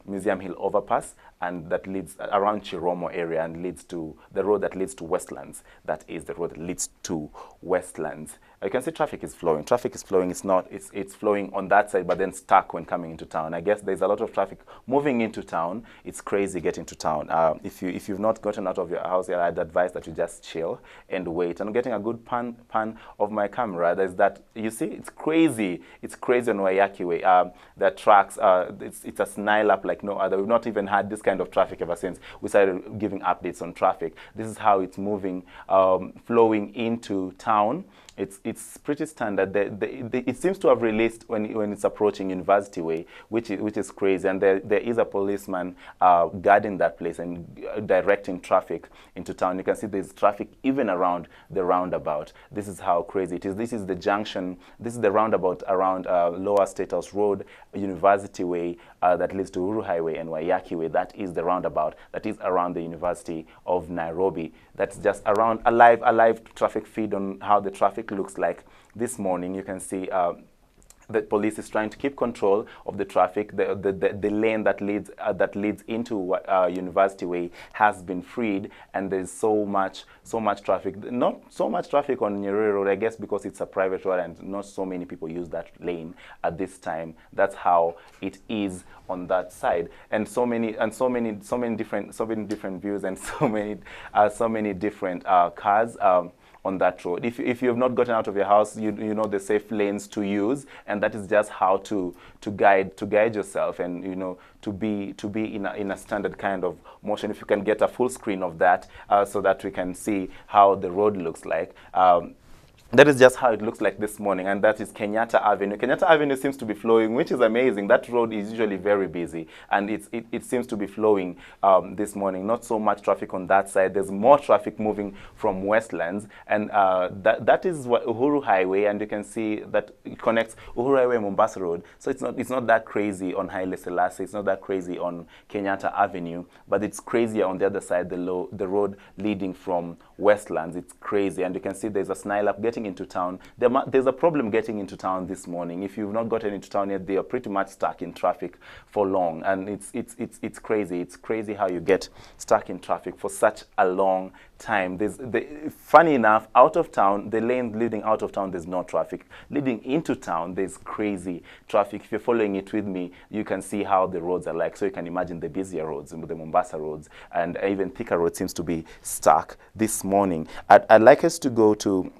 Overpass, and that leads around Chiromo area and leads to the road that leads to Westlands. That is the road that leads to Westlands. You can see traffic is flowing. Traffic is flowing. It's flowing on that side, but then stuck when coming into town. I guess there's a lot of traffic moving into town. It's crazy getting to town. If you've not gotten out of your house yet, I'd advise that you just chill and wait. And getting a good pan of my camera, there's that. You see, it's crazy. It's crazy on Waiyaki Way. The tracks, it's a snail up like no other. We've not even had this kind of traffic ever since we started giving updates on traffic. This is how it's moving, flowing into town. It's pretty standard. It seems to have released when it's approaching University Way, which is crazy. And there is a policeman guarding that place and directing traffic into town. You can see there's traffic even around the roundabout. This is how crazy it is. This is the junction. This is the roundabout around Lower State House Road, University Way, that leads to Uhuru Highway and Waiyaki Way. That is the roundabout that is around the University of Nairobi. That's just around a live traffic feed on how the traffic looks like this morning. You can see the police is trying to keep control of the traffic. The lane that leads into University Way has been freed, and there's so much traffic. Not so much traffic on Nyerere Road, I guess, because it's a private road and not so many people use that lane at this time. That's how it is on that side, and so many different views and so many different cars on that road. If you have not gotten out of your house, you know the safe lanes to use, and that is just how to guide yourself, and to be in a standard kind of motion. If you can get a full screen of that, so that we can see how the road looks like. That is just how it looks like this morning, and that is Kenyatta Avenue. Kenyatta Avenue seems to be flowing, which is amazing. That road is usually very busy, and it seems to be flowing this morning. Not so much traffic on that side. There's more traffic moving from Westlands, and that is Uhuru Highway, and you can see that it connects Uhuru Highway and Mombasa Road. So it's not that crazy on Haile Selassie. It's not that crazy on Kenyatta Avenue, but it's crazier on the other side, the road leading from Westlands. It's crazy, and you can see there's a snail up getting into town. There's a problem getting into town this morning. If you've not gotten into town yet, they are pretty much stuck in traffic for long, and it's crazy. It's crazy how you get stuck in traffic for such a long time. Funny enough, out of town, the lane leading out of town, there's no traffic. Leading into town, there's crazy traffic. If you're following it with me, you can see how the roads are like. So you can imagine the busier roads, the Mombasa roads, and even Thika Road seems to be stuck this morning. I'd like us to go to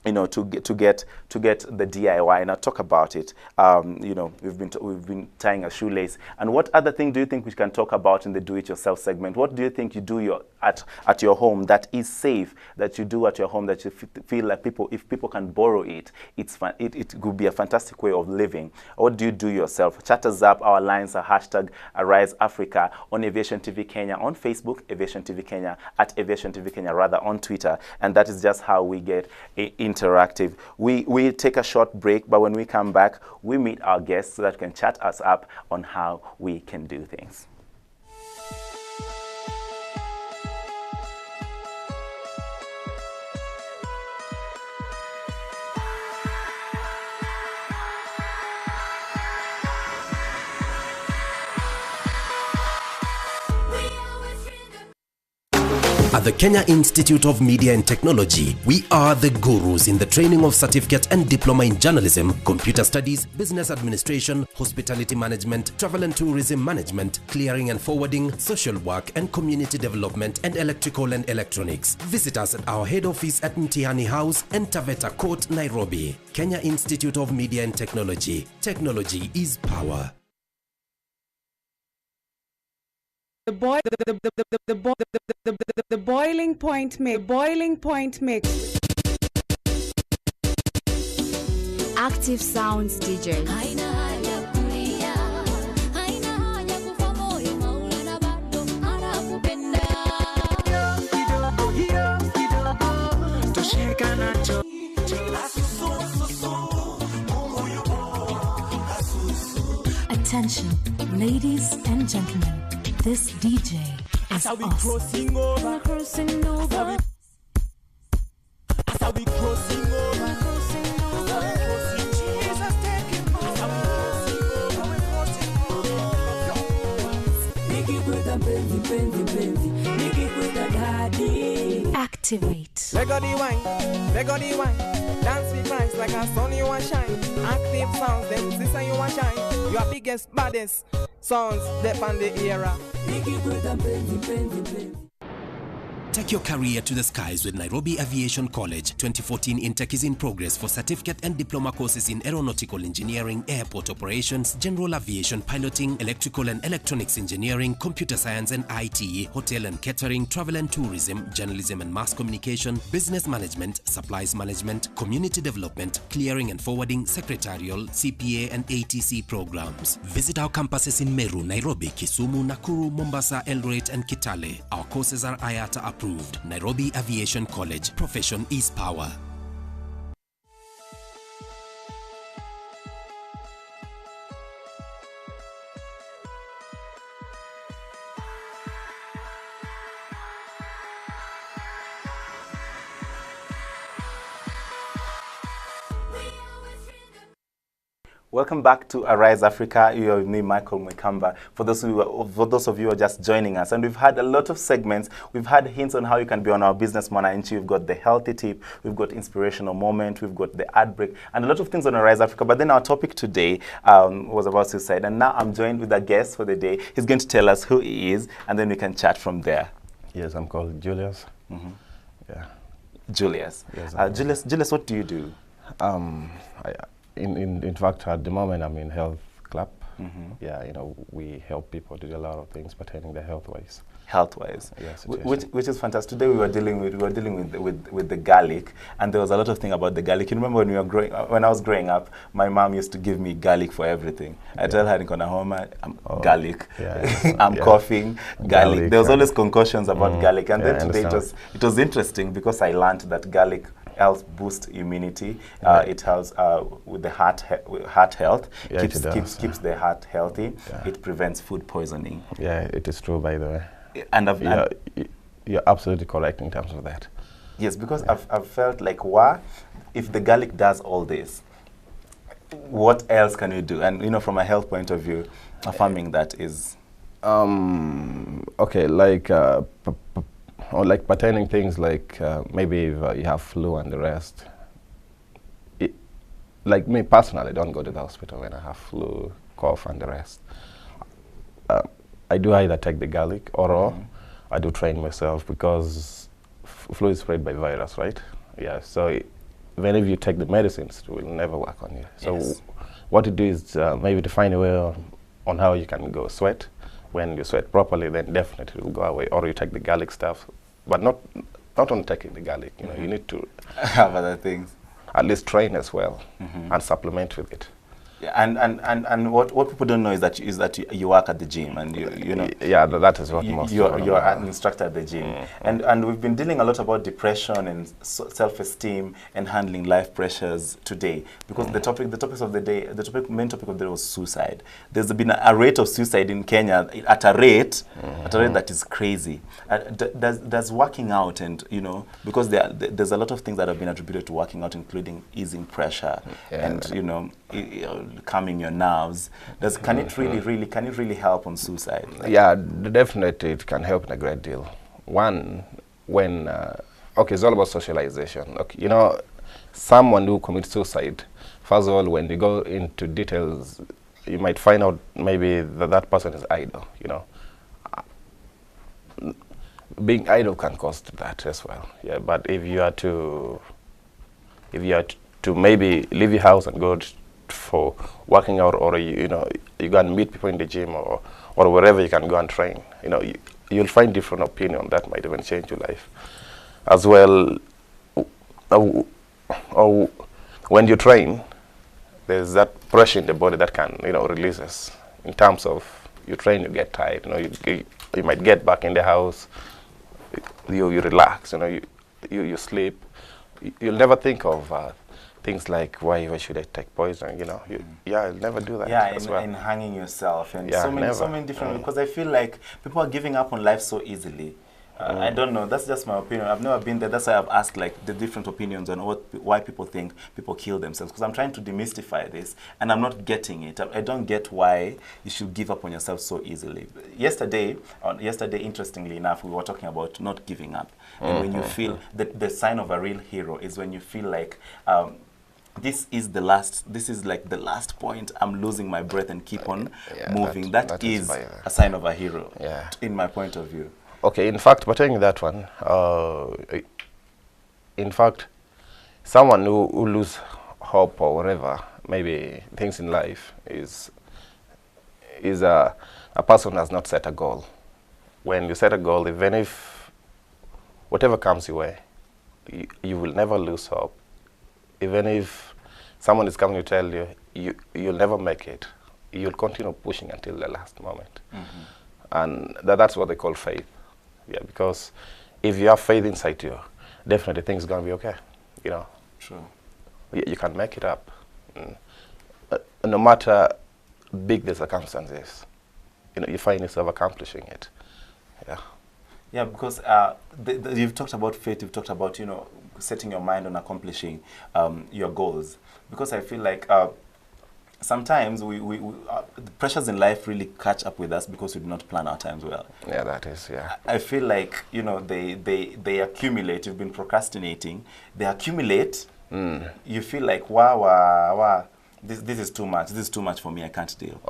to get the DIY, and I'll talk about it. We've been tying a shoelace. And what other thing do you think we can talk about in the do-it-yourself segment? What do you think you do at your home that is safe, that you do at your home, that you feel like if people can borrow it, it's fun. It could be a fantastic way of living. What do you do yourself? Chat us up. Our lines are #AriseAfrica on Aviation TV Kenya on Facebook, Aviation TV Kenya, at Aviation TV Kenya rather on Twitter, and that is just how we get in interactive. We take a short break, but when we come back, we meet our guests so that can chat us up on how we can do things. At the Kenya Institute of Media and Technology, we are the gurus in the training of certificate and diploma in journalism, computer studies, business administration, hospitality management, travel and tourism management, clearing and forwarding, social work and community development, and electrical and electronics. Visit us at our head office at Mtihani House and Taveta Court, Nairobi. Kenya Institute of Media and Technology. Technology is power. The boiling point mix. Active Sounds DJ. Attention, ladies and gentlemen. This DJ is As we awesome. crossing over. As we crossing over. Jesus taking over. We're crossing over. Make it with a bendy. Make it with a daddy. Activate. Let go the wine. Dance with Christ like a sun you want shine. Active sounds, them sister you want shine. Your biggest, baddest sounds, that on the era. Make it with a bendy. Take your career to the skies with Nairobi Aviation College. 2014 intake is in progress for certificate and diploma courses in aeronautical engineering, airport operations, general aviation piloting, electrical and electronics engineering, computer science and IT, hotel and catering, travel and tourism, journalism and mass communication, business management, supplies management, community development, clearing and forwarding, secretarial, CPA and ATC programs. Visit our campuses in Meru, Nairobi, Kisumu, Nakuru, Mombasa, Eldoret and Kitale. Our courses are IATA approved. Nairobi Aviation College. Profession is power. Welcome back to Arise Africa. You are with me, Michael Mwikamba. For those of you who are just joining us, and we've had a lot of segments. We've had hints on how you can be on our business Mwananchi. We've got the healthy tip, we've got inspirational moment, we've got the ad break, and a lot of things on Arise Africa. But then our topic today was about suicide, and now I'm joined with a guest for the day. He's going to tell us who he is, and then we can chat from there. Yes, I'm called Julius. Yeah. Julius. Yes, Julius, what do you do? In fact, at the moment, I'm in Health Club. Yeah, you know, we help people do a lot of things pertaining to health-wise. Health-wise, yes, which is fantastic. Today we were dealing with the garlic, and there was a lot of thing about the garlic. You remember when I was growing up, my mom used to give me garlic for everything. I tell her, "Nikona homa, garlic. I'm coughing, garlic." There was always concussions about garlic, and then today it was interesting because I learned that garlic helps boost immunity. It helps with the heart health. Keeps the heart healthy. It prevents food poisoning. Yeah, it is true, by the way. And you're absolutely correct in terms of that. Yes, because I've felt like, if the garlic does all this, what else can you do? And you know, from a health point of view, affirming that is okay, like or like pertaining things like maybe if you have flu and the rest. Like me personally, I don't go to the hospital when I have flu, cough and the rest. I do either take the garlic or I do train myself because flu is spread by virus, right? Yeah, so even if you take the medicines, it will never work on you. So what you do is maybe to find a way on how you can go sweat. When you sweat properly, then definitely it will go away. Or you take the garlic stuff, but not only taking the garlic. You know, you need to have other things. At least train as well and supplement with it. Yeah, and what people don't know is that you work at the gym, and you know. Yeah, that is what most you're people know. an instructor at the gym, and we've been dealing a lot about depression and self-esteem and handling life pressures today, because the main topic of the day was suicide. There's been a rate of suicide in Kenya at a rate that is crazy. Does working out, and you know, because there's a lot of things that have been attributed to working out, including easing pressure and you know, calming your nerves. Can it really help on suicide? Yeah, definitely it can help in a great deal. One, when okay, it's all about socialization. Okay, you know, someone who commits suicide, first of all, when you go into details, you might find out maybe that person is idle. You know, being idle can cause that as well. Yeah, but if you are to maybe leave your house and go for working out, or you know, you go and meet people in the gym or wherever you can go and train, you know, you'll find different opinion that might even change your life as well. When you train, there's that pressure in the body that can, you know, releases. In terms of you train, you get tired, you know, you might get back in the house, you relax, you know, you sleep. You'll never think of things like why should I take poison, you know. You'll never do that. Yeah, as well. and hanging yourself, and yeah, so many different, because I feel like people are giving up on life so easily. I don't know, that's just my opinion. I've never been there. That's why I've asked like the different opinions on why people think people kill themselves, because I'm trying to demystify this and I'm not getting it. I don't get why you should give up on yourself so easily. Yesterday, interestingly enough, we were talking about not giving up. And when you feel that the sign of a real hero is when you feel like this is like the last point, I'm losing my breath and keep on moving. That is a sign of a hero, in my point of view. Okay, in fact, pertaining that one, in fact, someone who lose hope or whatever, maybe things in life, is a person who has not set a goal. When you set a goal, even if whatever comes your way, you will never lose hope. Even if someone is coming to tell you, you'll never make it, you'll continue pushing until the last moment. And that's what they call faith. Yeah, because if you have faith inside you, definitely things are going to be okay, you know. True. You can make it up. No matter big the circumstances, you know, you find yourself accomplishing it. Yeah. Yeah, because you've talked about faith, you've talked about, you know, setting your mind on accomplishing your goals. Because I feel like sometimes the pressures in life really catch up with us because we do not plan our times well. Yeah, that is, yeah. I feel like, you know, they accumulate. You've been procrastinating. They accumulate. You feel like, wow, this is too much. This is too much for me. I can't deal.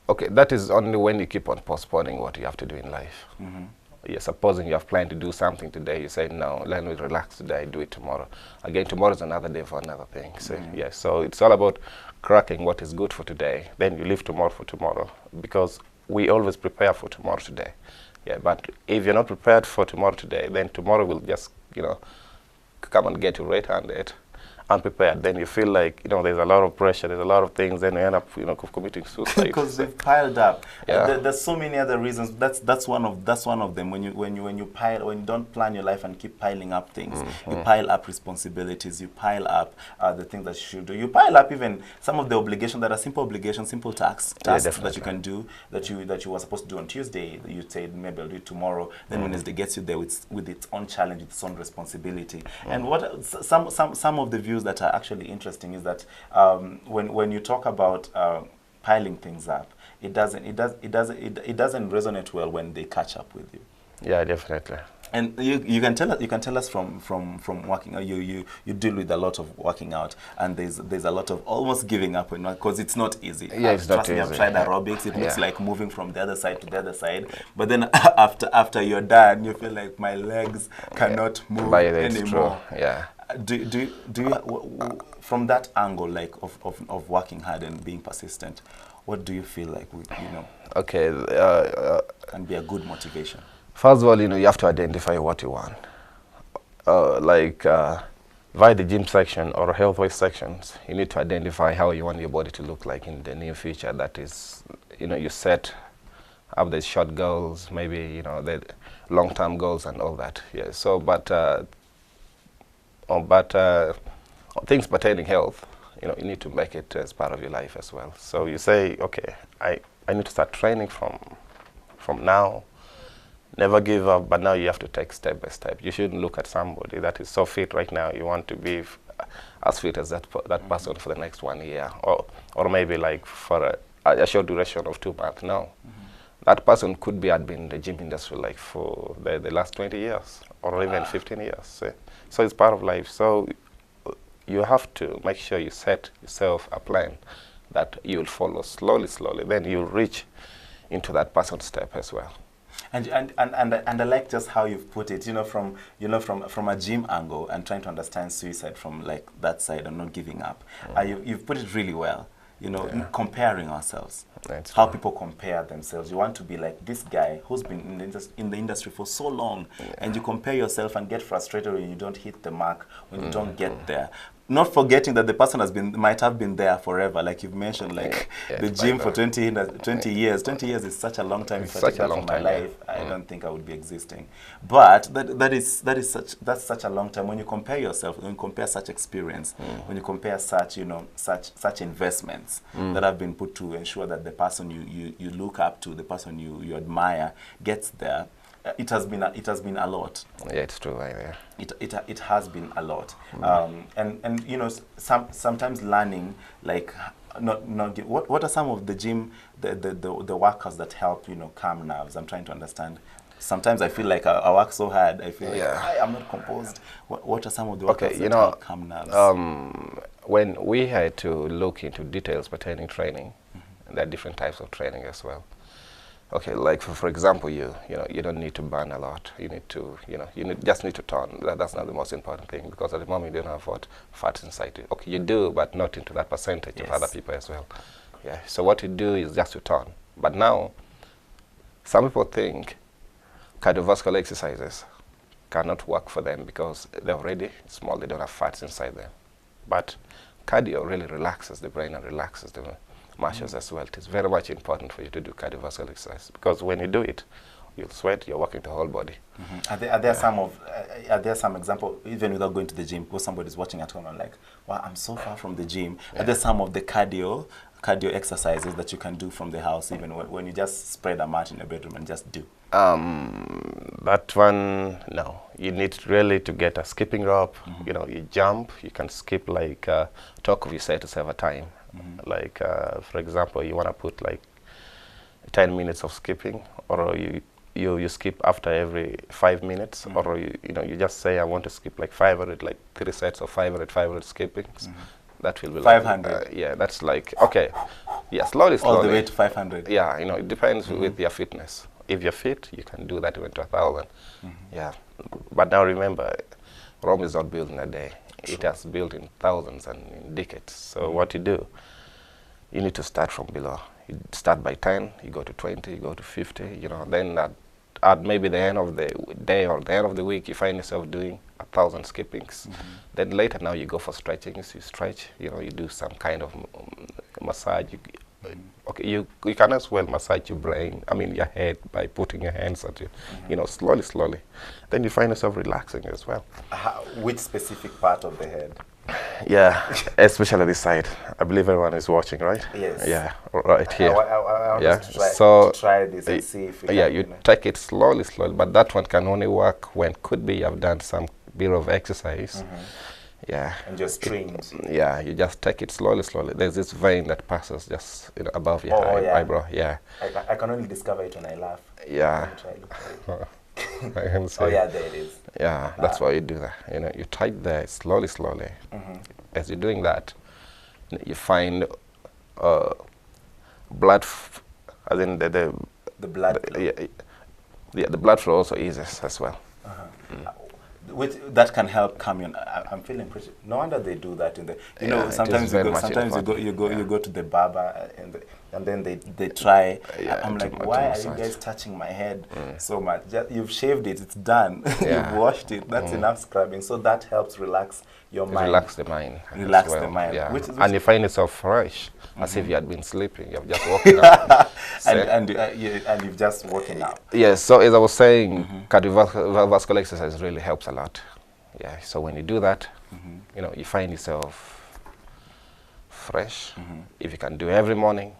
Okay, that is only when you keep on postponing what you have to do in life. Yeah, supposing you have planned to do something today, you say, no, let me relax today, do it tomorrow. Again, tomorrow is another day for another thing. So, yeah, so it's all about cracking what is good for today. Then you leave tomorrow for tomorrow, because we always prepare for tomorrow today. Yeah, but if you're not prepared for tomorrow today, then tomorrow will just, you know, come and get you red-handed, unprepared. Then you feel like, you know, there's a lot of pressure, there's a lot of things, then you end up, you know, committing suicide. Because they've piled up. Yeah. There's so many other reasons. That's one of them. When you don't plan your life and keep piling up things, you pile up responsibilities, you pile up the things that you should do. You pile up even some of the obligations that are simple obligations, simple tasks that you can do, that you were supposed to do on Tuesday. You said maybe I'll do it tomorrow. Then Wednesday gets you there with its own challenge, its own responsibility. And what some of the views that are actually interesting is that when you talk about piling things up, it doesn't resonate well when they catch up with you. Yeah, definitely. And you can tell us from working. You deal with a lot of working out, and there's a lot of almost giving up because it's not easy. Yeah, it's not easy. I've tried aerobics. It looks like moving from the other side to the other side, but then after you're done, you feel like my legs cannot move anymore. True. Yeah. Do you from that angle, like of working hard and being persistent, what do you feel like okay, can be a good motivation? First of all, you know, you have to identify what you want. via the gym section or health-wise sections, you need to identify how you want your body to look like in the near future. That is, you set up the short goals, maybe, the long-term goals and all that. Yeah. So, things pertaining health, you need to make it as part of your life as well. So you say, okay, I need to start training from now. Never give up, but now you have to take step by step. You shouldn't look at somebody that is so fit right now. You want to be as fit as that person for the next 1 year, or maybe like for a short duration of 2 months. No, that person could be had been in the gym industry like for the last 20 years or even 15 years. So it's part of life. So you have to make sure you set yourself a plan that you will follow slowly. Then you'll reach into that person's step as well. And I like just how you've put it, from a gym angle and trying to understand suicide from like that side and not giving up. You've put it really well. Comparing ourselves. That's how people compare themselves. You want to be like this guy who's been in the industry for so long, and you compare yourself and get frustrated when you don't hit the mark, when you don't get there. Not forgetting that the person might have been there forever, like you've mentioned, like the gym for 20 years. 20 years is such a long time. It's such a long time. My life, I don't think I would be existing. But that's such a long time. When you compare yourself, when you compare such experience, when you compare such such investments that have been put to ensure that the person you look up to, the person you admire, gets there. It has been a lot. Yeah, it's true. Yeah. It has been a lot, and sometimes learning like what are some of the gym the workouts that help calm nerves? I'm trying to understand. Sometimes I feel like I work so hard. I feel like I'm not composed. What are some of the workouts that help calm nerves? When we had to look into details pertaining training, there are different types of training as well. Okay, like for example, you don't need to burn a lot. You need to, just need to turn. That's not the most important thing, because at the moment you don't have fats inside you. Okay, you do, but not into that percentage of other people as well. Yeah. So what you do is just to turn. But now, some people think cardiovascular exercises cannot work for them because they're already small. They don't have fats inside them. But cardio really relaxes the brain and relaxes the muscles as well. It's very much important for you to do cardiovascular exercise, because when you do it, you'll sweat, you're working the whole body. Are there some example, even without going to the gym, because somebody's watching at home and like, wow, I'm so far from the gym. Are there some of the cardio exercises that you can do from the house, even when you just spread a mat in your bedroom and just do? That one, no. You need really to get a skipping rope. You jump, you can skip like talk of you say to save a time. Like for example, you want to put like 10 minutes of skipping, or you skip after every 5 minutes, or you just say I want to skip like 500, like 3 sets of 500 skippings. That will be 500. Like, yeah, that's like okay. Yeah, slowly. All the way to 500. Yeah, it depends with your fitness. If you're fit, you can do that even to 1,000. Yeah, but now remember, Rome is not built in a day. It has built in thousands and in decades. So what you do, you need to start from below. You start by 10, you go to 20, you go to 50, then at maybe the end of the day or the end of the week, you find yourself doing 1,000 skippings. Then later now you go for stretching, so you stretch, you do some kind of massage. Okay, you can as well massage your brain, your head, by putting your hands at you, slowly. Then you find yourself relaxing as well. Which specific part of the head? Yeah, especially this side. I believe everyone is watching, right? Yes. Yeah, right here. I want to try this and see if you take it slowly, but that one can only work when could be you've done some bit of exercise. Yeah. And just trained. Yeah, you just take it slowly. There's this vein that passes just above your eyebrow. Yeah. I can only discover it when I laugh. Yeah. I can say. Oh yeah, there it is. Yeah, that's why you do that. You tight there slowly. As you're doing that, you find blood, as in the blood. The blood flow also eases as well. that can help calm you. I'm feeling pretty. No wonder they do that in the. You know, sometimes you go to the barber and then they try. I'm like, why are you guys touching my head so much? You've shaved it. It's done. You've washed it. That's enough scrubbing. So that helps relax your mind. Relax the mind. Relax the mind. Yeah. Which and you find yourself fresh, as if you had been sleeping. You've just woken up. and you've just woken up. Yes. So as I was saying, cardiovascular exercise really helps a lot. Yeah. So when you do that, you know, you find yourself fresh. If you can do every morning,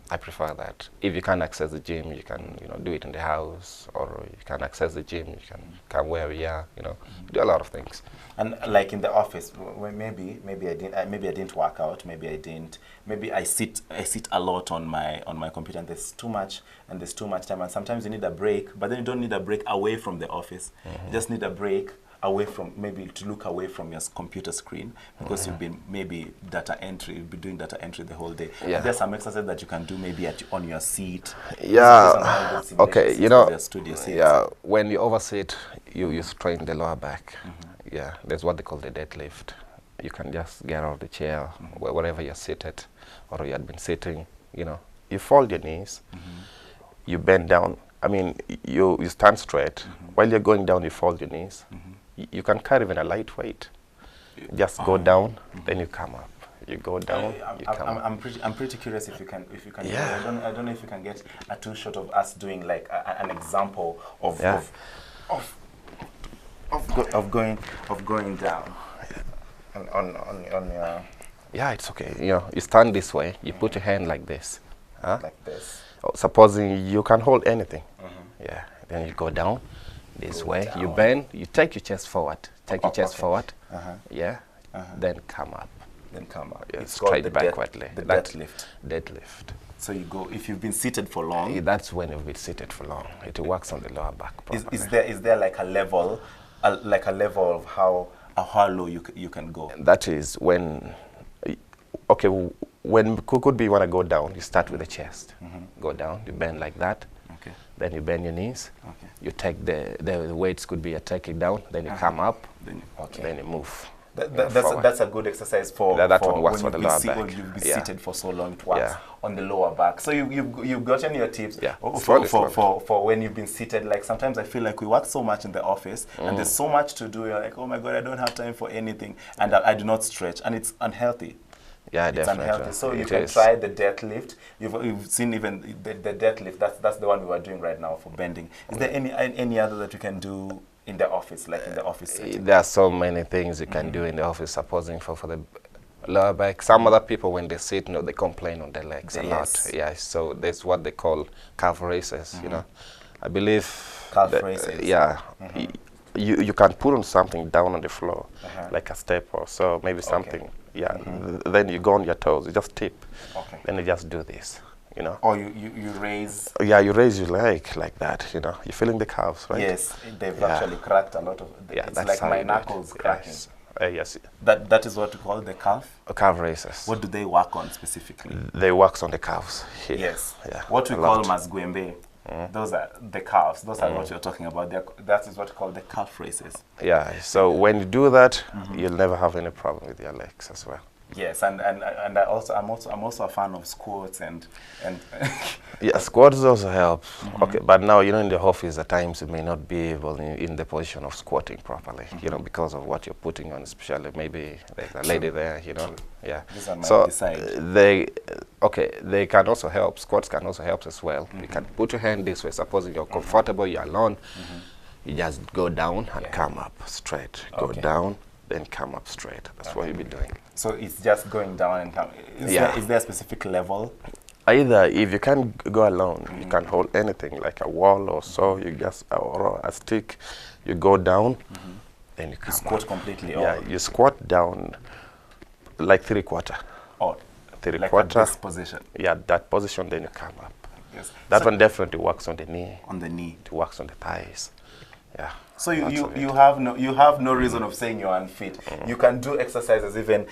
I prefer that. If you can't access the gym, you can, you know, do it in the house, or if you can access the gym, you can come where we are, you know, do a lot of things. And like in the office, when maybe I didn't work out, maybe I sit a lot on my computer, and there's too much time, and sometimes you need a break, but then you don't need a break away from the office. You just need a break away from, maybe to look away from your computer screen, because you've been maybe you've been doing data entry the whole day. There's some exercise that you can do maybe on your seat. Yeah. Okay. You know. Yeah. When you oversit, you strain the lower back. Yeah. There's what they call the deadlift. You can just get out of the chair, wherever you're seated, or you had been sitting. You know, you fold your knees, you bend down. I mean, you stand straight. While you're going down, you fold your knees. You can carry even a light weight. Just go down, then you come up. You go down, you come up. I'm pretty curious if you can. Yeah. I don't know if you can get a two shot of us doing like an example of going down on your. Yeah, it's okay. You know, you stand this way. You put your hand like this. Like this. Supposing you can hold anything. Yeah. Then you go down this way. You bend. You take your chest forward. Take your chest forward. Yeah. Then come up. Yeah, straight backwardly. The deadlift. Deadlift. So you go, if you've been seated for long. That's when you've been seated for long. It works on the lower back properly. Is there like a level, of how low you can go? That is when, okay, when could be you want to go down, you start with the chest. Go down, you bend like that. Okay. Then you bend your knees. Okay. You take the weights could be you take it down, then you come up, then you move. That's a good exercise for that one works for the lower back. When you've been seated for so long, it works on the lower back. So you've gotten your tips for when you've been seated. Like sometimes I feel like we work so much in the office and there's so much to do. You're like, oh my God, I don't have time for anything, and I do not stretch, and it's unhealthy. Yeah, it's definitely. Unhealthy. So you can try the deadlift. You've seen even the deadlift. That's the one we are doing right now for bending. Is there any other that you can do in the office, like in the office setting? There are so many things you can do in the office, supposing for the lower back. Some other people, when they sit, they complain on their legs a lot. Yeah, so that's what they call calf raises. You know, I believe calf raises. Yeah, you can put on something down on the floor, like a step or so, maybe something. Yeah, then you go on your toes. You just tip. Okay. Then you just do this. You know. Or you raise. Yeah, you raise your leg like that. You know, you're feeling the calves, right? Yes, they've actually cracked a lot of. It's like my knuckles cracking. Yes. That is what we call the calf. Calf raises. What do they work on specifically? They work on the calves here. Yes. Yeah. What we call masguembe. Those are the calves. Those are what you're talking about. That is what we call the calf raises. Yeah. So when you do that, you'll never have any problem with your legs as well. Yes, and I'm also a fan of squats and yeah, squats also help. Okay, but now in the office at times you may not be able in the position of squatting properly, because of what you're putting on, especially maybe there's a lady there, yeah. So they can also help. Squats can also help as well. You can put your hand this way. Supposing you're comfortable, you're alone, you just go down and come up straight. Go down, then come up straight. That's what you'll be doing. So it's just going down and come. Is there a specific level? Either if you can't go alone, you can hold anything like a wall or so. You just or a stick. You go down, then you come squat up. completely. Yeah, you squat down like 3/4. Oh, 3/4. Like this position. Yeah, that position. Then you come up. Yes. That one definitely works on the knee. On the knee. It works on the thighs. Yeah. So you have no reason of saying you're unfit. You can do exercises even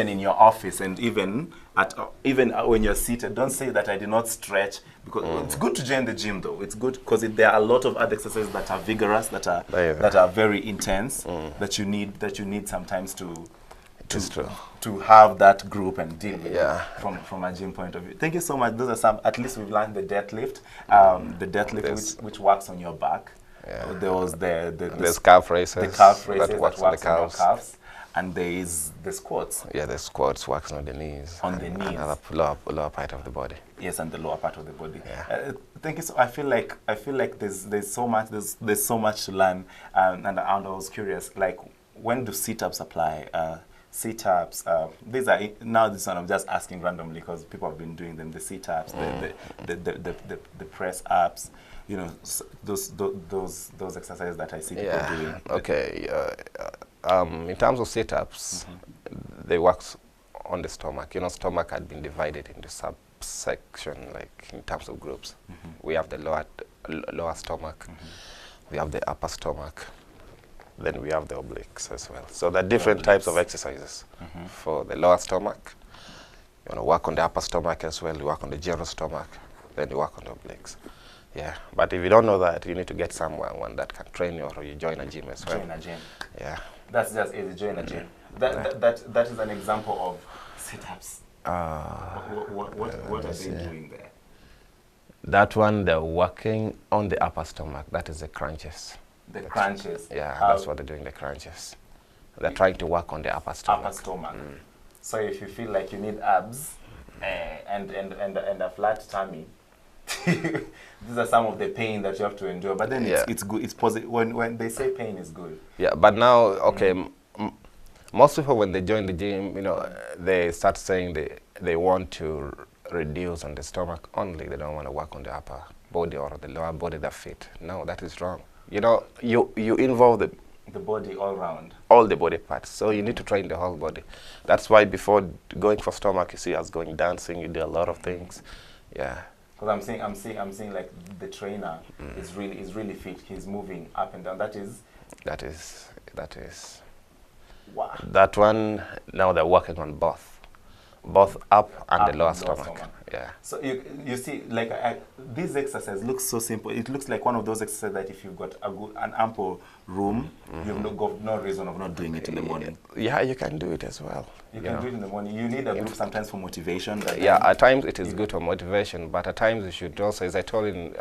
in your office and even when you're seated. Don't say that I did not stretch, because it's good to join the gym though. It's good because there are a lot of other exercises that are vigorous, that are very intense, that you need sometimes to have that group and deal with it from a gym point of view. Thank you so much. Those are some. At least we've learned the deadlift, which works on your back. Yeah. There was there's calf races. The calf races that works on the calves. And there is the squats. Yeah, the squats works on the knees. On the knees. And the lower part of the body. Yes, and the lower part of the body. Yeah. Thank you. So I feel like there's so much to learn, and I was curious, like, when do sit-ups apply? Sit-ups. These are now. This one I'm just asking randomly because people have been doing them. The sit-ups, the press-ups. You know, those exercises that I see people doing. Okay. In terms of sit-ups, they work on the stomach. You know, stomach had been divided into subsection, like in terms of groups. We have the lower stomach. We have the upper stomach. Then we have the obliques as well. So there are different types of exercises for the lower stomach. You want to work on the upper stomach as well. You work on the general stomach. Then you work on the obliques. Yeah, but if you don't know that, you need to get someone that can train you, or you join a gym as well. Join a gym. Yeah. That's just easy. Join a gym. That is an example of sit-ups. What are they doing there? That one, they're working on the upper stomach. That is the crunches. The crunches. Yeah, that's what they're doing. The crunches. They're trying to work on the upper stomach. Upper stomach. So if you feel like you need abs and a flat tummy. These are some of the pain that you have to endure, but then it's good. It's positive. When they say pain is good. Yeah, but now, okay, most people when they join the gym, you know, they start saying they want to reduce on the stomach only. They don't want to work on the upper body or the lower body. They're fit. No, that is wrong. You know, you involve the body all round. All the body parts. So you need to train the whole body. That's why before going for stomach, you see us going dancing. You do a lot of things. Yeah. Because I'm seeing like the trainer is really fit. He's moving up and down. That is. Wow. That one, now they're working on both up and the lower stomach. Yeah. So you see, like this exercise looks so simple. It looks like one of those exercises that if you've got an ample room, you've got no reason of not doing it in the morning. Yeah, you can do it as well. You can do it in the morning. You need a group sometimes for motivation. Yeah, at times it is good for motivation, but at times you should also, as I told you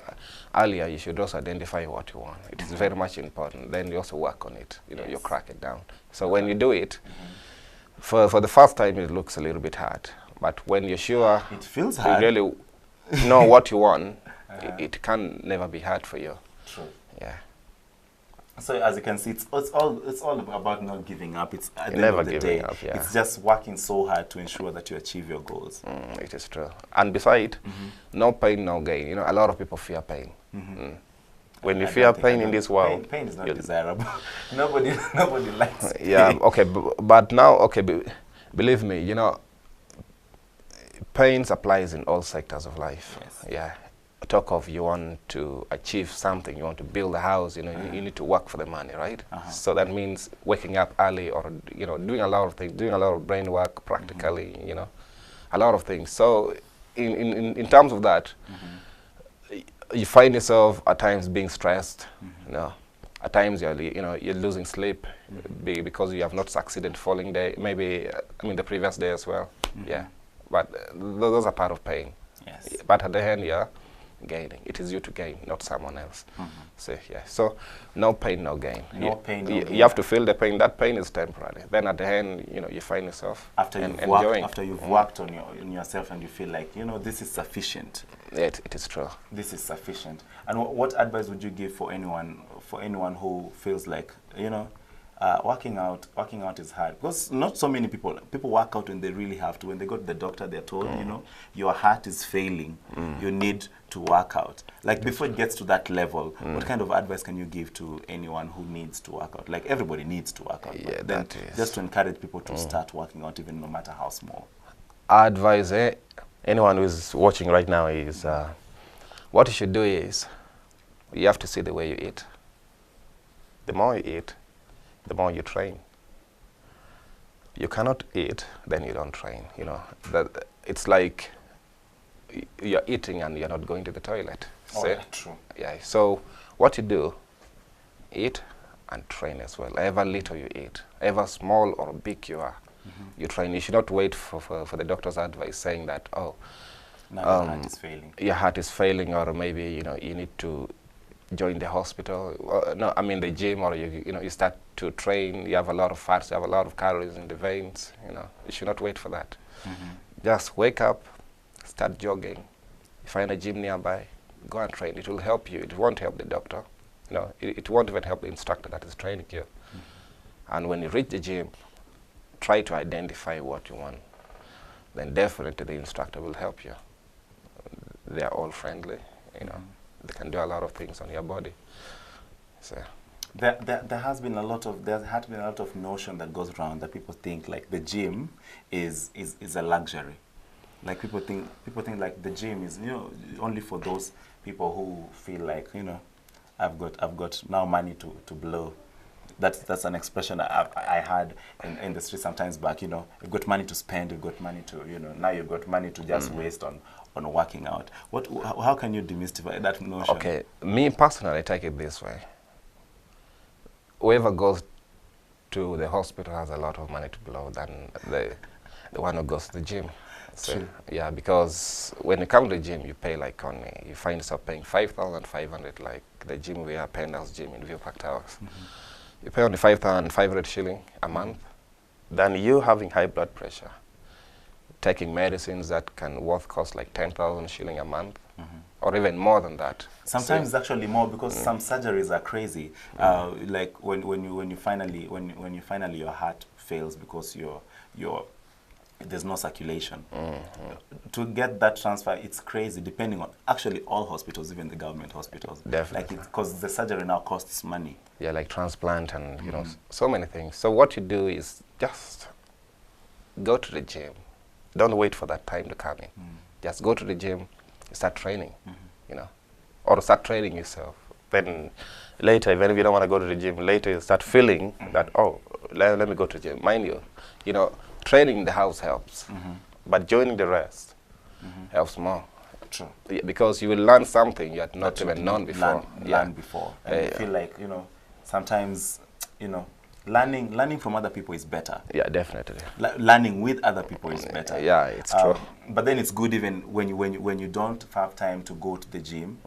earlier, you should also identify what you want. It is very much important. Then you also work on it. You know, you crack it down. So when you do it, for the first time it looks a little bit hard, but when you're sure it feels hard. You really know what you want, it can never be hard for you. True. Yeah. So as you can see, it's all about not giving up. It's at the never end of the giving day, up. Yeah. It's just working so hard to ensure that you achieve your goals. It is true. And beside, no pain, no gain. You know, a lot of people fear pain. When you fear pain in this world, pain is not desirable. nobody likes pain. Yeah. Okay. But now, okay. Believe me, you know, pain applies in all sectors of life. Yes. Yeah. Talk of you want to achieve something, you want to build a house, you know, you need to work for the money, right? So that means waking up early, or, you know, doing a lot of things, doing a lot of brain work practically, you know, a lot of things. So in terms of that, you find yourself at times being stressed, you know, at times you're losing sleep because you have not succeeded following day, maybe, the previous day as well. Yeah, but those are part of pain. Yes. But at the end, yeah, gaining. It is you to gain, not someone else. So yeah. So no pain, no gain. No pain, no gain. You have to feel the pain. That pain is temporary. Then at the end, you know, you find yourself after you've worked on yourself and you feel like, you know, this is sufficient. It is true. This is sufficient. And what advice would you give for anyone who feels like, you know, working out is hard? Because not so many people work out when they really have to. When they go to the doctor, they're told, you know, your heart is failing. You need to work out. Like, before it gets to that level, what kind of advice can you give to anyone who needs to work out? Like, everybody needs to work out. Yeah, then just to encourage people to start working out, even no matter how small. I advise anyone who is watching right now is what you should do is you have to see the way you eat. The more you eat, the more you train. You cannot eat, then you don't train. You know, it's like you're eating and you're not going to the toilet. Oh, yeah, true. Yeah. So what you do, eat and train as well. However little you eat, however small or big you are, you train. You should not wait for the doctor's advice saying that, oh, now your heart is failing. Your heart is failing, or maybe you need to join the hospital. No, I mean the gym, or you start to train. You have a lot of fats, you have a lot of calories in the veins. You should not wait for that. Just wake up, start jogging. You find a gym nearby, go and train. It will help you. It won't help the doctor. It won't even help the instructor that is training you. And when you reach the gym, try to identify what you want. Then definitely the instructor will help you. They are all friendly, They can do a lot of things on your body. So there had been a lot of notion that goes around that people think like the gym is a luxury. Like people think like the gym is only for those people who feel like I've got now money to blow. That's an expression I had in the street sometimes back. You've got money to spend, you've got money to now you've got money to just waste on working out. How can you demystify that notion? Okay, me personally, I take it this way. Whoever goes to the hospital has a lot of money to blow than the one who goes to the gym. So, yeah, because when you come to the gym, you pay like you find yourself paying 5,500, like the gym we are, Penthouse Gym in View Park Towers. You pay only 5,500 shilling a month. Then you having high blood pressure, taking medicines that can cost like 10,000 shilling a month, or even more than that. Sometimes it's actually more because some surgeries are crazy. Like when you finally your heart fails because there's no circulation. To get that transfer, it's crazy. Depending on actually all hospitals, even the government hospitals. Definitely. Like because the surgery now costs money. Yeah, like transplant and so many things. So what you do is just go to the gym. Don't wait for that time to come in. Just go to the gym, start training, or start training yourself. Then later, even if you don't want to go to the gym, later you start feeling that, oh, let me go to the gym. Mind you, training in the house helps, but joining the rest helps more. True. Yeah, because you will learn something you had not even known before. Learn before. And you feel like, sometimes, learning from other people is better. Yeah, definitely. Learning with other people is better. Yeah, it's true. But then it's good even when you don't have time to go to the gym.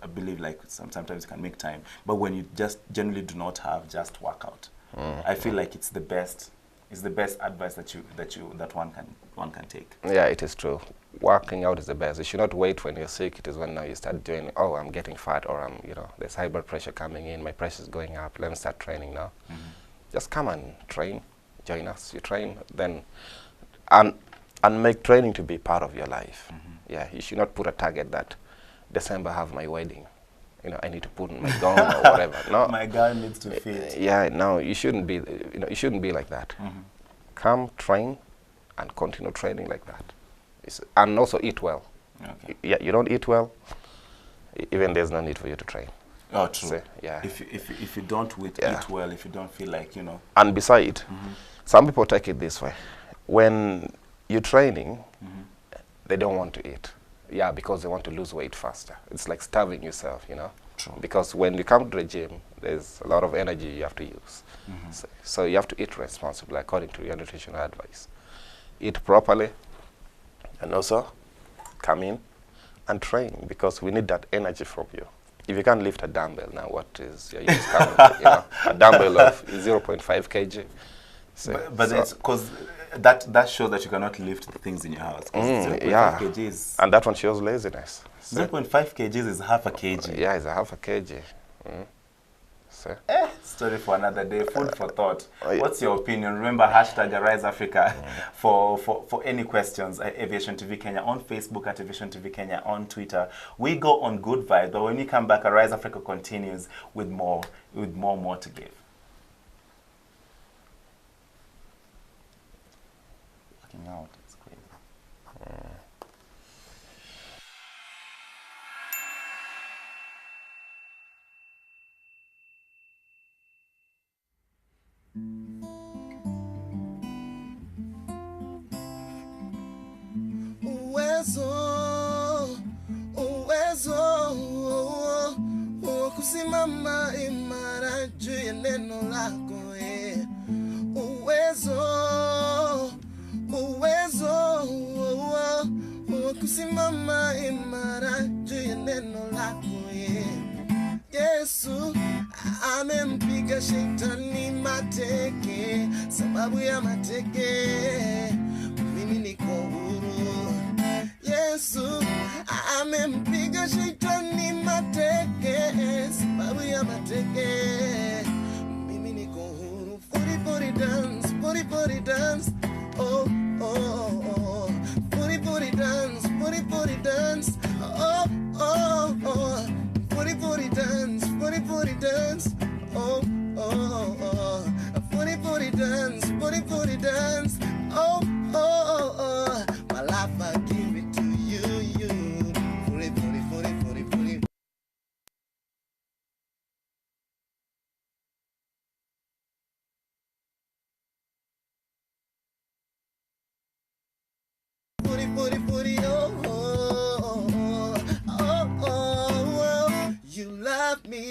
I believe like sometimes you can make time. But when you just generally do not have, just work out. I feel like it's the best. It's the best advice that one can take. Yeah, it is true. Working out is the best. You should not wait when you're sick. It is when now you start doing, oh, I'm getting fat, or there's high blood pressure coming in, my pressure is going up, let me start training now. Just come and train, join us. You train, then, and make training to be part of your life. Yeah, you should not put a target that December have my wedding. I need to put on my gown or whatever. No, my gown needs to fit. Yeah, no, you shouldn't be. You shouldn't be like that. Come, train, and continue training like that. And also eat well. Okay. Yeah, you don't eat well, even there's no need for you to train. Oh, true. So, yeah. If you don't eat well, if you don't feel like And beside, some people take it this way: when you're training, they don't want to eat. Yeah, because they want to lose weight faster. It's like starving yourself, True. Because when you come to the gym, there's a lot of energy you have to use. So you have to eat responsibly according to your nutritional advice. Eat properly, and also come in and train, because we need that energy from you. If you can't lift a dumbbell now, what is your use coming? A dumbbell of 0.5 kg. But it's because that shows that you cannot lift the things in your house. 0.5 kgs. And that one shows laziness. 0.5 kgs is half a kg. Yeah, it's a half a kg. Story for another day. Food for thought. What's your opinion? Remember, #AriseAfrica for any questions at Aviation TV Kenya, on Facebook at Aviation TV Kenya, on Twitter. We go on good vibe, but when you come back, Arise Africa continues with more to give. Working out. It's crazy. uwezo wa kusimama imara juu ya neno lako uwezo wa kusimama imara juu ya neno lako Yesu amempiga shetani mateke sababu ya mateke mimi niko huru Yesu amempiga shetani mateke sababu ya mateke mimi niko huru booty dance booty dance oh oh oh booty dance oh oh oh booty dance oh oh oh booty dance oh oh oh my life I give it to you booty oh oh oh oh you love me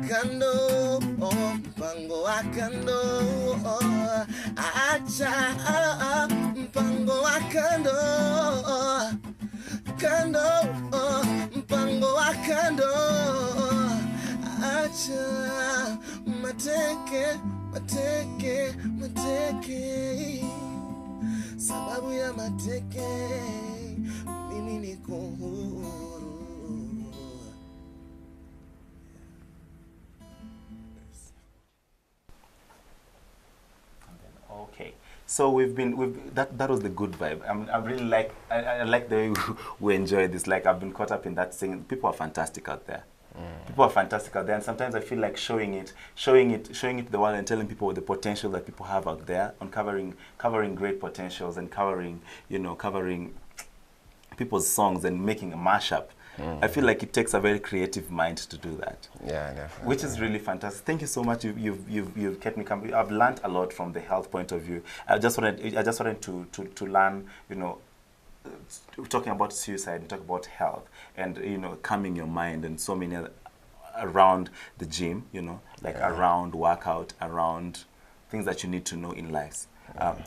kando mpango wa kando acha mpango wa kando mpango wa kando acha mateke sababu ya mateke mimi niko huru. Okay, so that was the good vibe. I really like I like the way we enjoy this. Like I've been caught up in that singing. People are fantastic out there. People are fantastic out there, and sometimes I feel like showing it to the world and telling people the potential that people have out there, uncovering great potentials and covering people's songs and making a mashup. I feel like it takes a very creative mind to do that. Yeah, definitely. Which is really fantastic. Thank you so much. You've kept me company. I've learned a lot from the health point of view. I just wanted to learn, talking about suicide, talk about health, and calming your mind, and so many other, around the gym, around workout, around things that you need to know in life.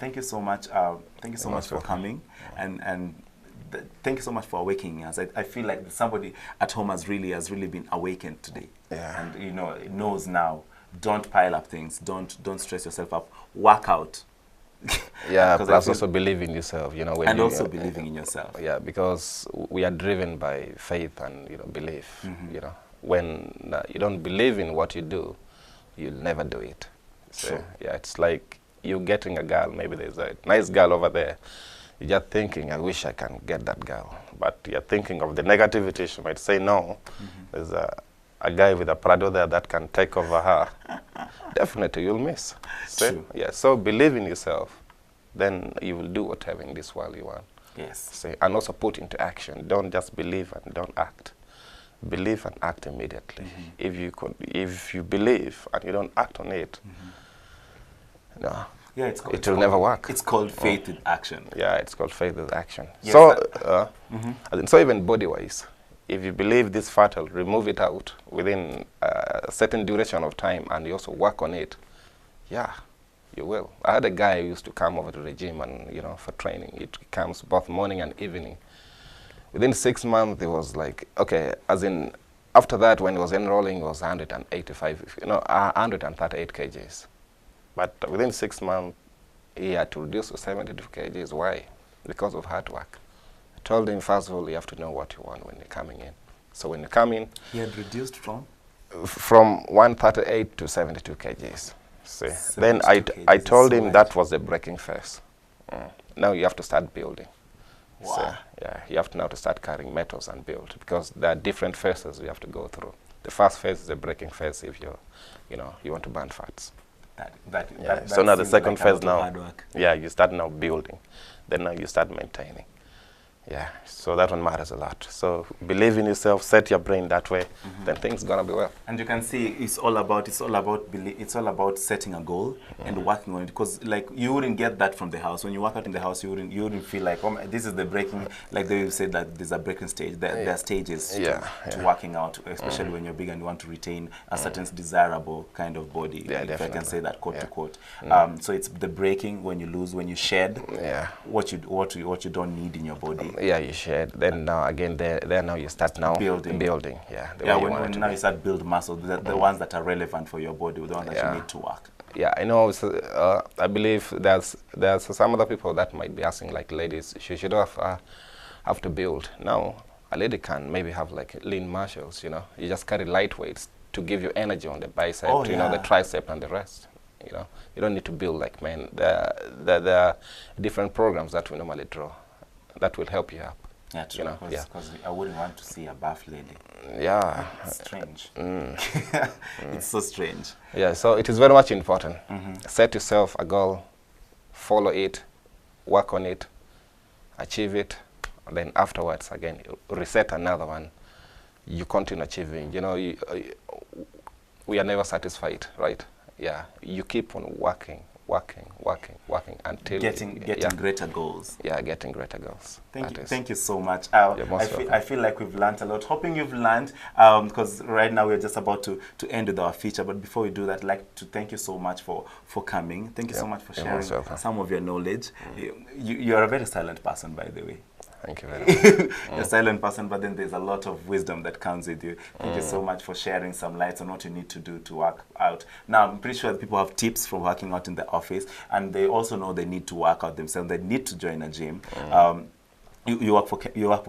Thank you so much. Thank you so much for coming, and thank you so much for awakening us. I feel like somebody at home has really been awakened today. Yeah. And it knows now. Don't pile up things. Don't stress yourself up. Work out. Yeah, plus also believe in yourself. And also believing in yourself. Yeah, because we are driven by faith and belief. When you don't believe in what you do, you'll never do it. So True. yeah, it's like you getting a girl. Maybe there's a nice girl over there. You're just thinking, I wish I can get that girl. But you're thinking of the negativity. She might say no. There's a guy with a Prado there that can take over her. Definitely you'll miss. True. Yeah, so believe in yourself. Then you will do whatever in this world you want. Yes. And also put into action. Don't just believe and don't act. Believe and act immediately. If you believe and you don't act on it, no. Yeah, it will never work. It's called faith with action. Yeah, it's called faith with action. Yes, So even body-wise, if you believe this fat, remove it out within a certain duration of time, and you also work on it, yeah, you will. I had a guy who used to come over to the gym and for training. It comes both morning and evening. Within 6 months, he was like, okay, as in after that, when he was enrolling, he was 138 kgs. But within 6 months, he had to reduce to 72 kgs. Why? Because of hard work. I told him, first of all, you have to know what you want when you're coming in. So when you come in... He had reduced from? From 138 to 72 kgs. See? Then I told him that was the breaking phase. Now you have to start building. Wow. So, yeah, you have to now to start carrying metals and build, because there are different phases you have to go through. The first phase is the breaking phase if you want to burn fats. So now the seems second like a phase lot of now, hard work. yeah, you start now building, then now you start maintaining. Yeah, so that one matters a lot. So believe in yourself, set your brain that way, then things gonna be well. And you can see it's all about setting a goal and working on it, because like you wouldn't get that from the house. When you work out in the house, you wouldn't feel like, oh, this is the breaking, like they say that there's a breaking stage. There are stages to working out, especially when you're big and you want to retain a certain desirable kind of body, if I can say that quote to quote. So it's the breaking, when you lose, when you shed what you don't need in your body. Yeah, you shed. Then now again, there now you start now building. Yeah, when now you start build muscles, the ones that are relevant for your body, the ones that you need to work. Yeah, I know. I believe there's some other people that might be asking, like ladies, she should have to build. Now a lady can maybe have like lean muscles. You know, you just carry light weights to give you energy on the bicep, you know, the tricep and the rest. You know, you don't need to build like men. There are different programs that we normally draw that will help you up. Yeah, true. Because I wouldn't want to see a buff lady. Yeah. It's strange. It's so strange. Yeah, so it is very much important. Set yourself a goal, follow it, work on it, achieve it, and then afterwards, again, reset another one. You continue achieving. You know, we are never satisfied, right? Yeah, you keep on working until getting greater goals. Yeah, getting greater goals. Thank you so much. I feel like we've learned a lot. Hoping you've learned, because right now we're just about to end with our feature. But before we do that, I'd like to thank you so much for coming. Thank you so much for sharing some of your knowledge. You're a very silent person, by the way. Thank you very much. You're a silent person, but then there's a lot of wisdom that comes with you. Thank you so much for sharing some lights on what you need to do to work out. Now, I'm pretty sure that people have tips for working out in the office, and they also know they need to work out themselves. They need to join a gym. You work for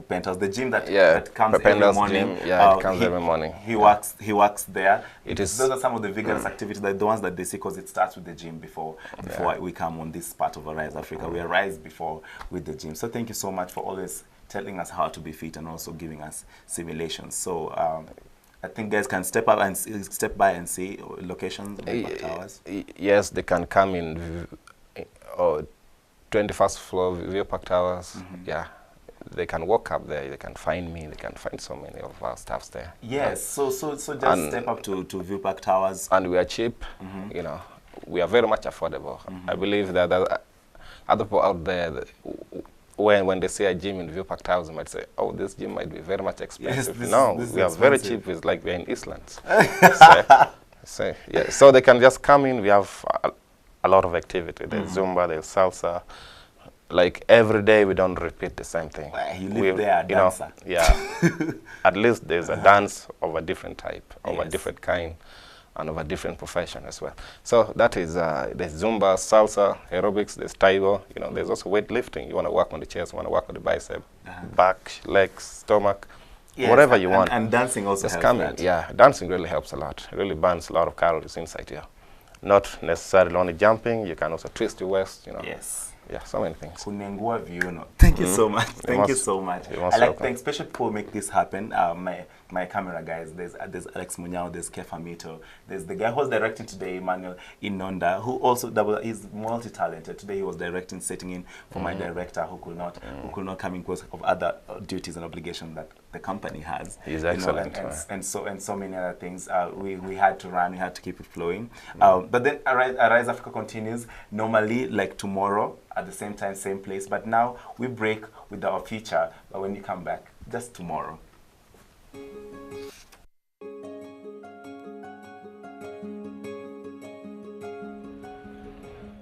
Penthouse, the gym that comes every morning. Gym, it comes every morning. He works there. Those are some of the vigorous activities, the ones that they see, because it starts with the gym before we come on this part of Arise Africa. We arise before with the gym. So thank you so much for always telling us how to be fit and also giving us simulations. So I think guys can step by and see locations, towers. Yes, they can come in 21st floor View Park Towers. Yeah. They can walk up there, they can find me, they can find so many of our staffs there. Yes, so just step up to View Park Towers. And we are cheap, you know, we are very much affordable. I believe that other people out there, when they see a gym in View Park Towers, they might say, oh, this gym might be very much expensive. Yes, we are very cheap, it's like we're in Eastlands. So they can just come in, we have a lot of activity. There's Zumba, there's salsa. Like every day we don't repeat the same thing. You live there, you know, at least there's a dance of a different type, of a different kind, and of a different profession as well. So that is, there's Zumba, salsa, aerobics, there's Taibo, you know, there's also weightlifting. You want to work on the chest, you want to work on the bicep, back, legs, stomach, whatever you want. And dancing also just helps come that. in. Yeah, dancing really helps a lot. It really burns a lot of calories inside here. Not necessarily only jumping, you can also twist your waist, you know. Yes. Yeah, so many things. Thank you so much. Thank you so much. I like to thank special people who make this happen. My camera guys, there's Alex Munyao, there's Kefa Mito, there's the guy who's directing today, Emmanuel Inonda, who also is multi-talented. Today he was directing, setting in for my director who could not come in because of other duties and obligations that the company has. He's excellent. And so many other things. We had to run, we had to keep it flowing. But then Arise Africa continues normally like tomorrow at the same time, same place. But now we break with our feature. But when you come back, just tomorrow.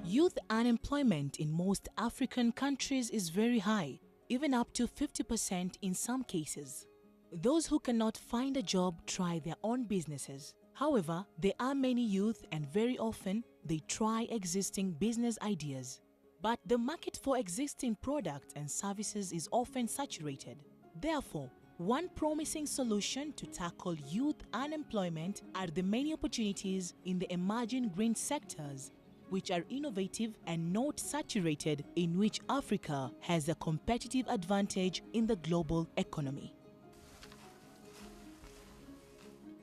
Youth unemployment in most African countries is very high, even up to 50% in some cases. Those who cannot find a job try their own businesses. However, there are many youth and very often they try existing business ideas. But the market for existing products and services is often saturated. Therefore, one promising solution to tackle youth unemployment are the many opportunities in the emerging green sectors, which are innovative and not saturated, in which Africa has a competitive advantage in the global economy.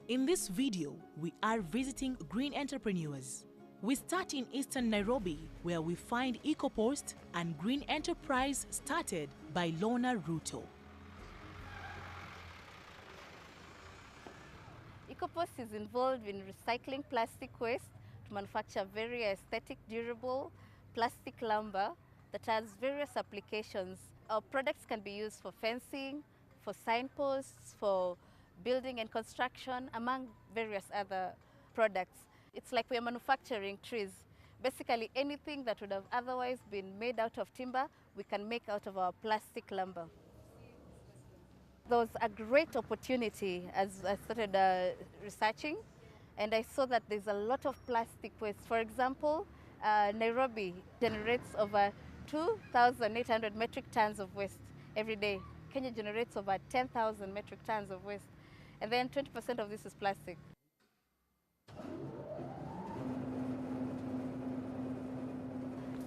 In this video, we are visiting green entrepreneurs. We start in eastern Nairobi, where we find EcoPost and Green Enterprise started by Lorna Ruto. EcoPost is involved in recycling plastic waste to manufacture very aesthetic, durable plastic lumber that has various applications. Our products can be used for fencing, for signposts, for building and construction, among various other products. It's like we're manufacturing trees. Basically, anything that would have otherwise been made out of timber, we can make out of our plastic lumber. There was a great opportunity as I started researching, and I saw that there's a lot of plastic waste. For example, Nairobi generates over 2,800 metric tons of waste every day. Kenya generates over 10,000 metric tons of waste, and then 20% of this is plastic.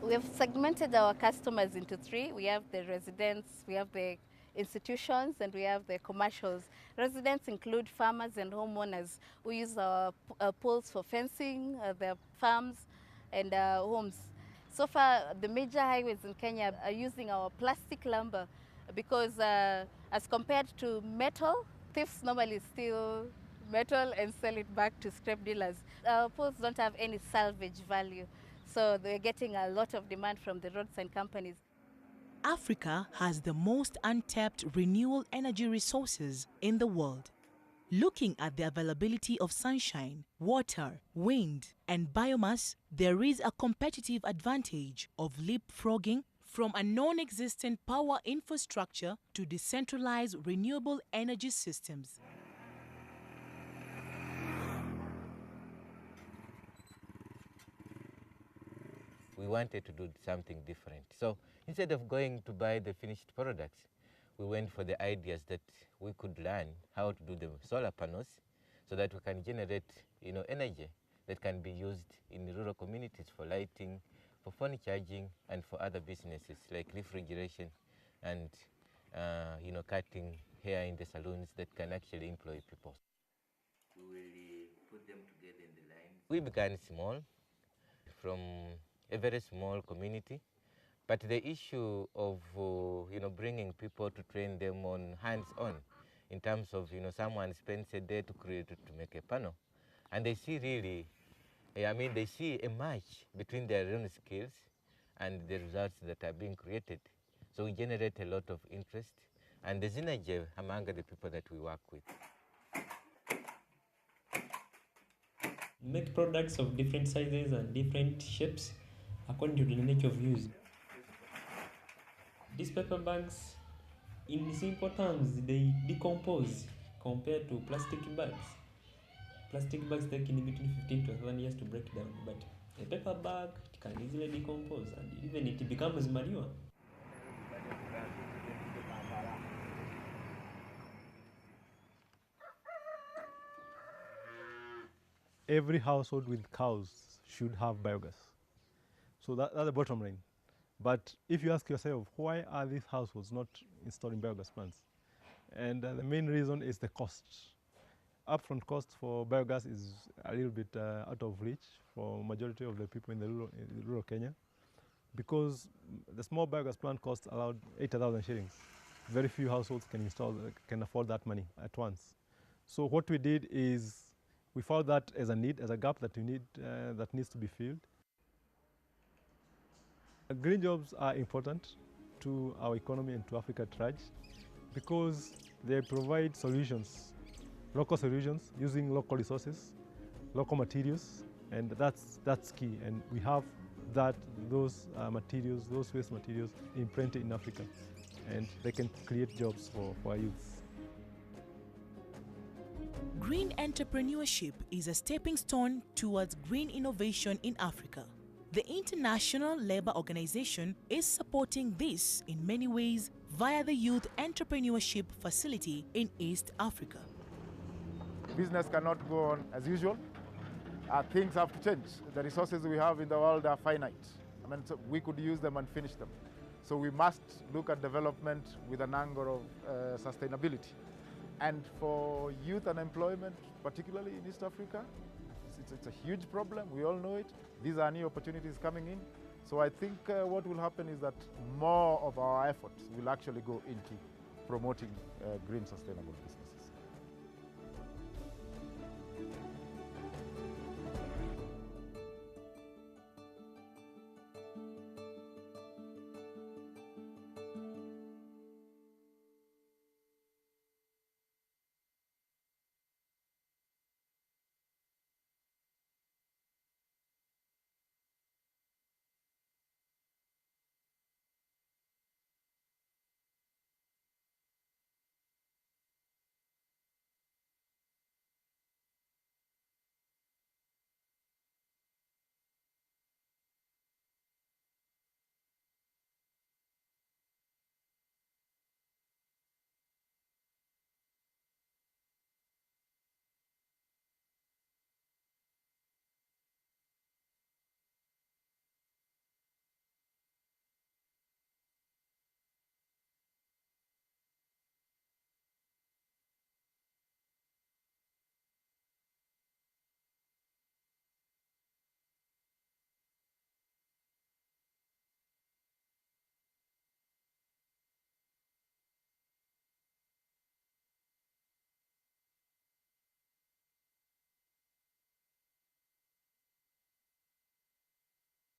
We have segmented our customers into three. We have the residents, we have the institutions, and we have the commercials. Residents include farmers and homeowners who use our pools for fencing, their farms and homes. So far, the major highways in Kenya are using our plastic lumber because as compared to metal, thieves normally steal metal and sell it back to scrap dealers. Our pools don't have any salvage value, so they're getting a lot of demand from the roadside companies. Africa has the most untapped renewable energy resources in the world. Looking at the availability of sunshine, water, wind, and biomass, there is a competitive advantage of leapfrogging from a non-existent power infrastructure to decentralized renewable energy systems. We wanted to do something different. So instead of going to buy the finished products, we went for the ideas that we could learn how to do the solar panels so that we can generate energy that can be used in rural communities for lighting, for phone charging, and for other businesses like refrigeration and cutting hair in the salons that can actually employ people. We will put them together in the line. We began small, from a very small community, but the issue of bringing people to train them on hands-on, in terms of someone spends a day to make a panel, and they see really, they see a match between their own skills and the results that are being created. So we generate a lot of interest, and there's energy among the people that we work with. Make products of different sizes and different shapes according to the nature of use. These paper bags, in simple terms, they decompose compared to plastic bags. Plastic bags take in between 15 to 20 years to break down, but a paper bag, it can easily decompose, and even it becomes manure. Every household with cows should have biogas. So that's the bottom line. But if you ask yourself, why are these households not installing biogas plants? And the main reason is the cost. Upfront cost for biogas is a little bit out of reach for majority of the people in the rural Kenya, because the small biogas plant costs around 80,000 shillings. Very few households can afford that money at once. So what we did is we found that as a need, as a gap that that needs to be filled. Green jobs are important to our economy and to Africa at large because they provide solutions, local solutions using local resources, local materials, and that's key. And we have those materials, those waste materials imprinted in Africa, and they can create jobs for our youth. Green entrepreneurship is a stepping stone towards green innovation in Africa. The International Labour Organization is supporting this in many ways via the Youth Entrepreneurship Facility in East Africa. Business cannot go on as usual. Things have to change. The resources we have in the world are finite. So we could use them and finish them. So we must look at development with an angle of sustainability. And for youth unemployment, particularly in East Africa, it's a huge problem. We all know it. These are new opportunities coming in. So I think what will happen is that more of our efforts will actually go into promoting green sustainable business.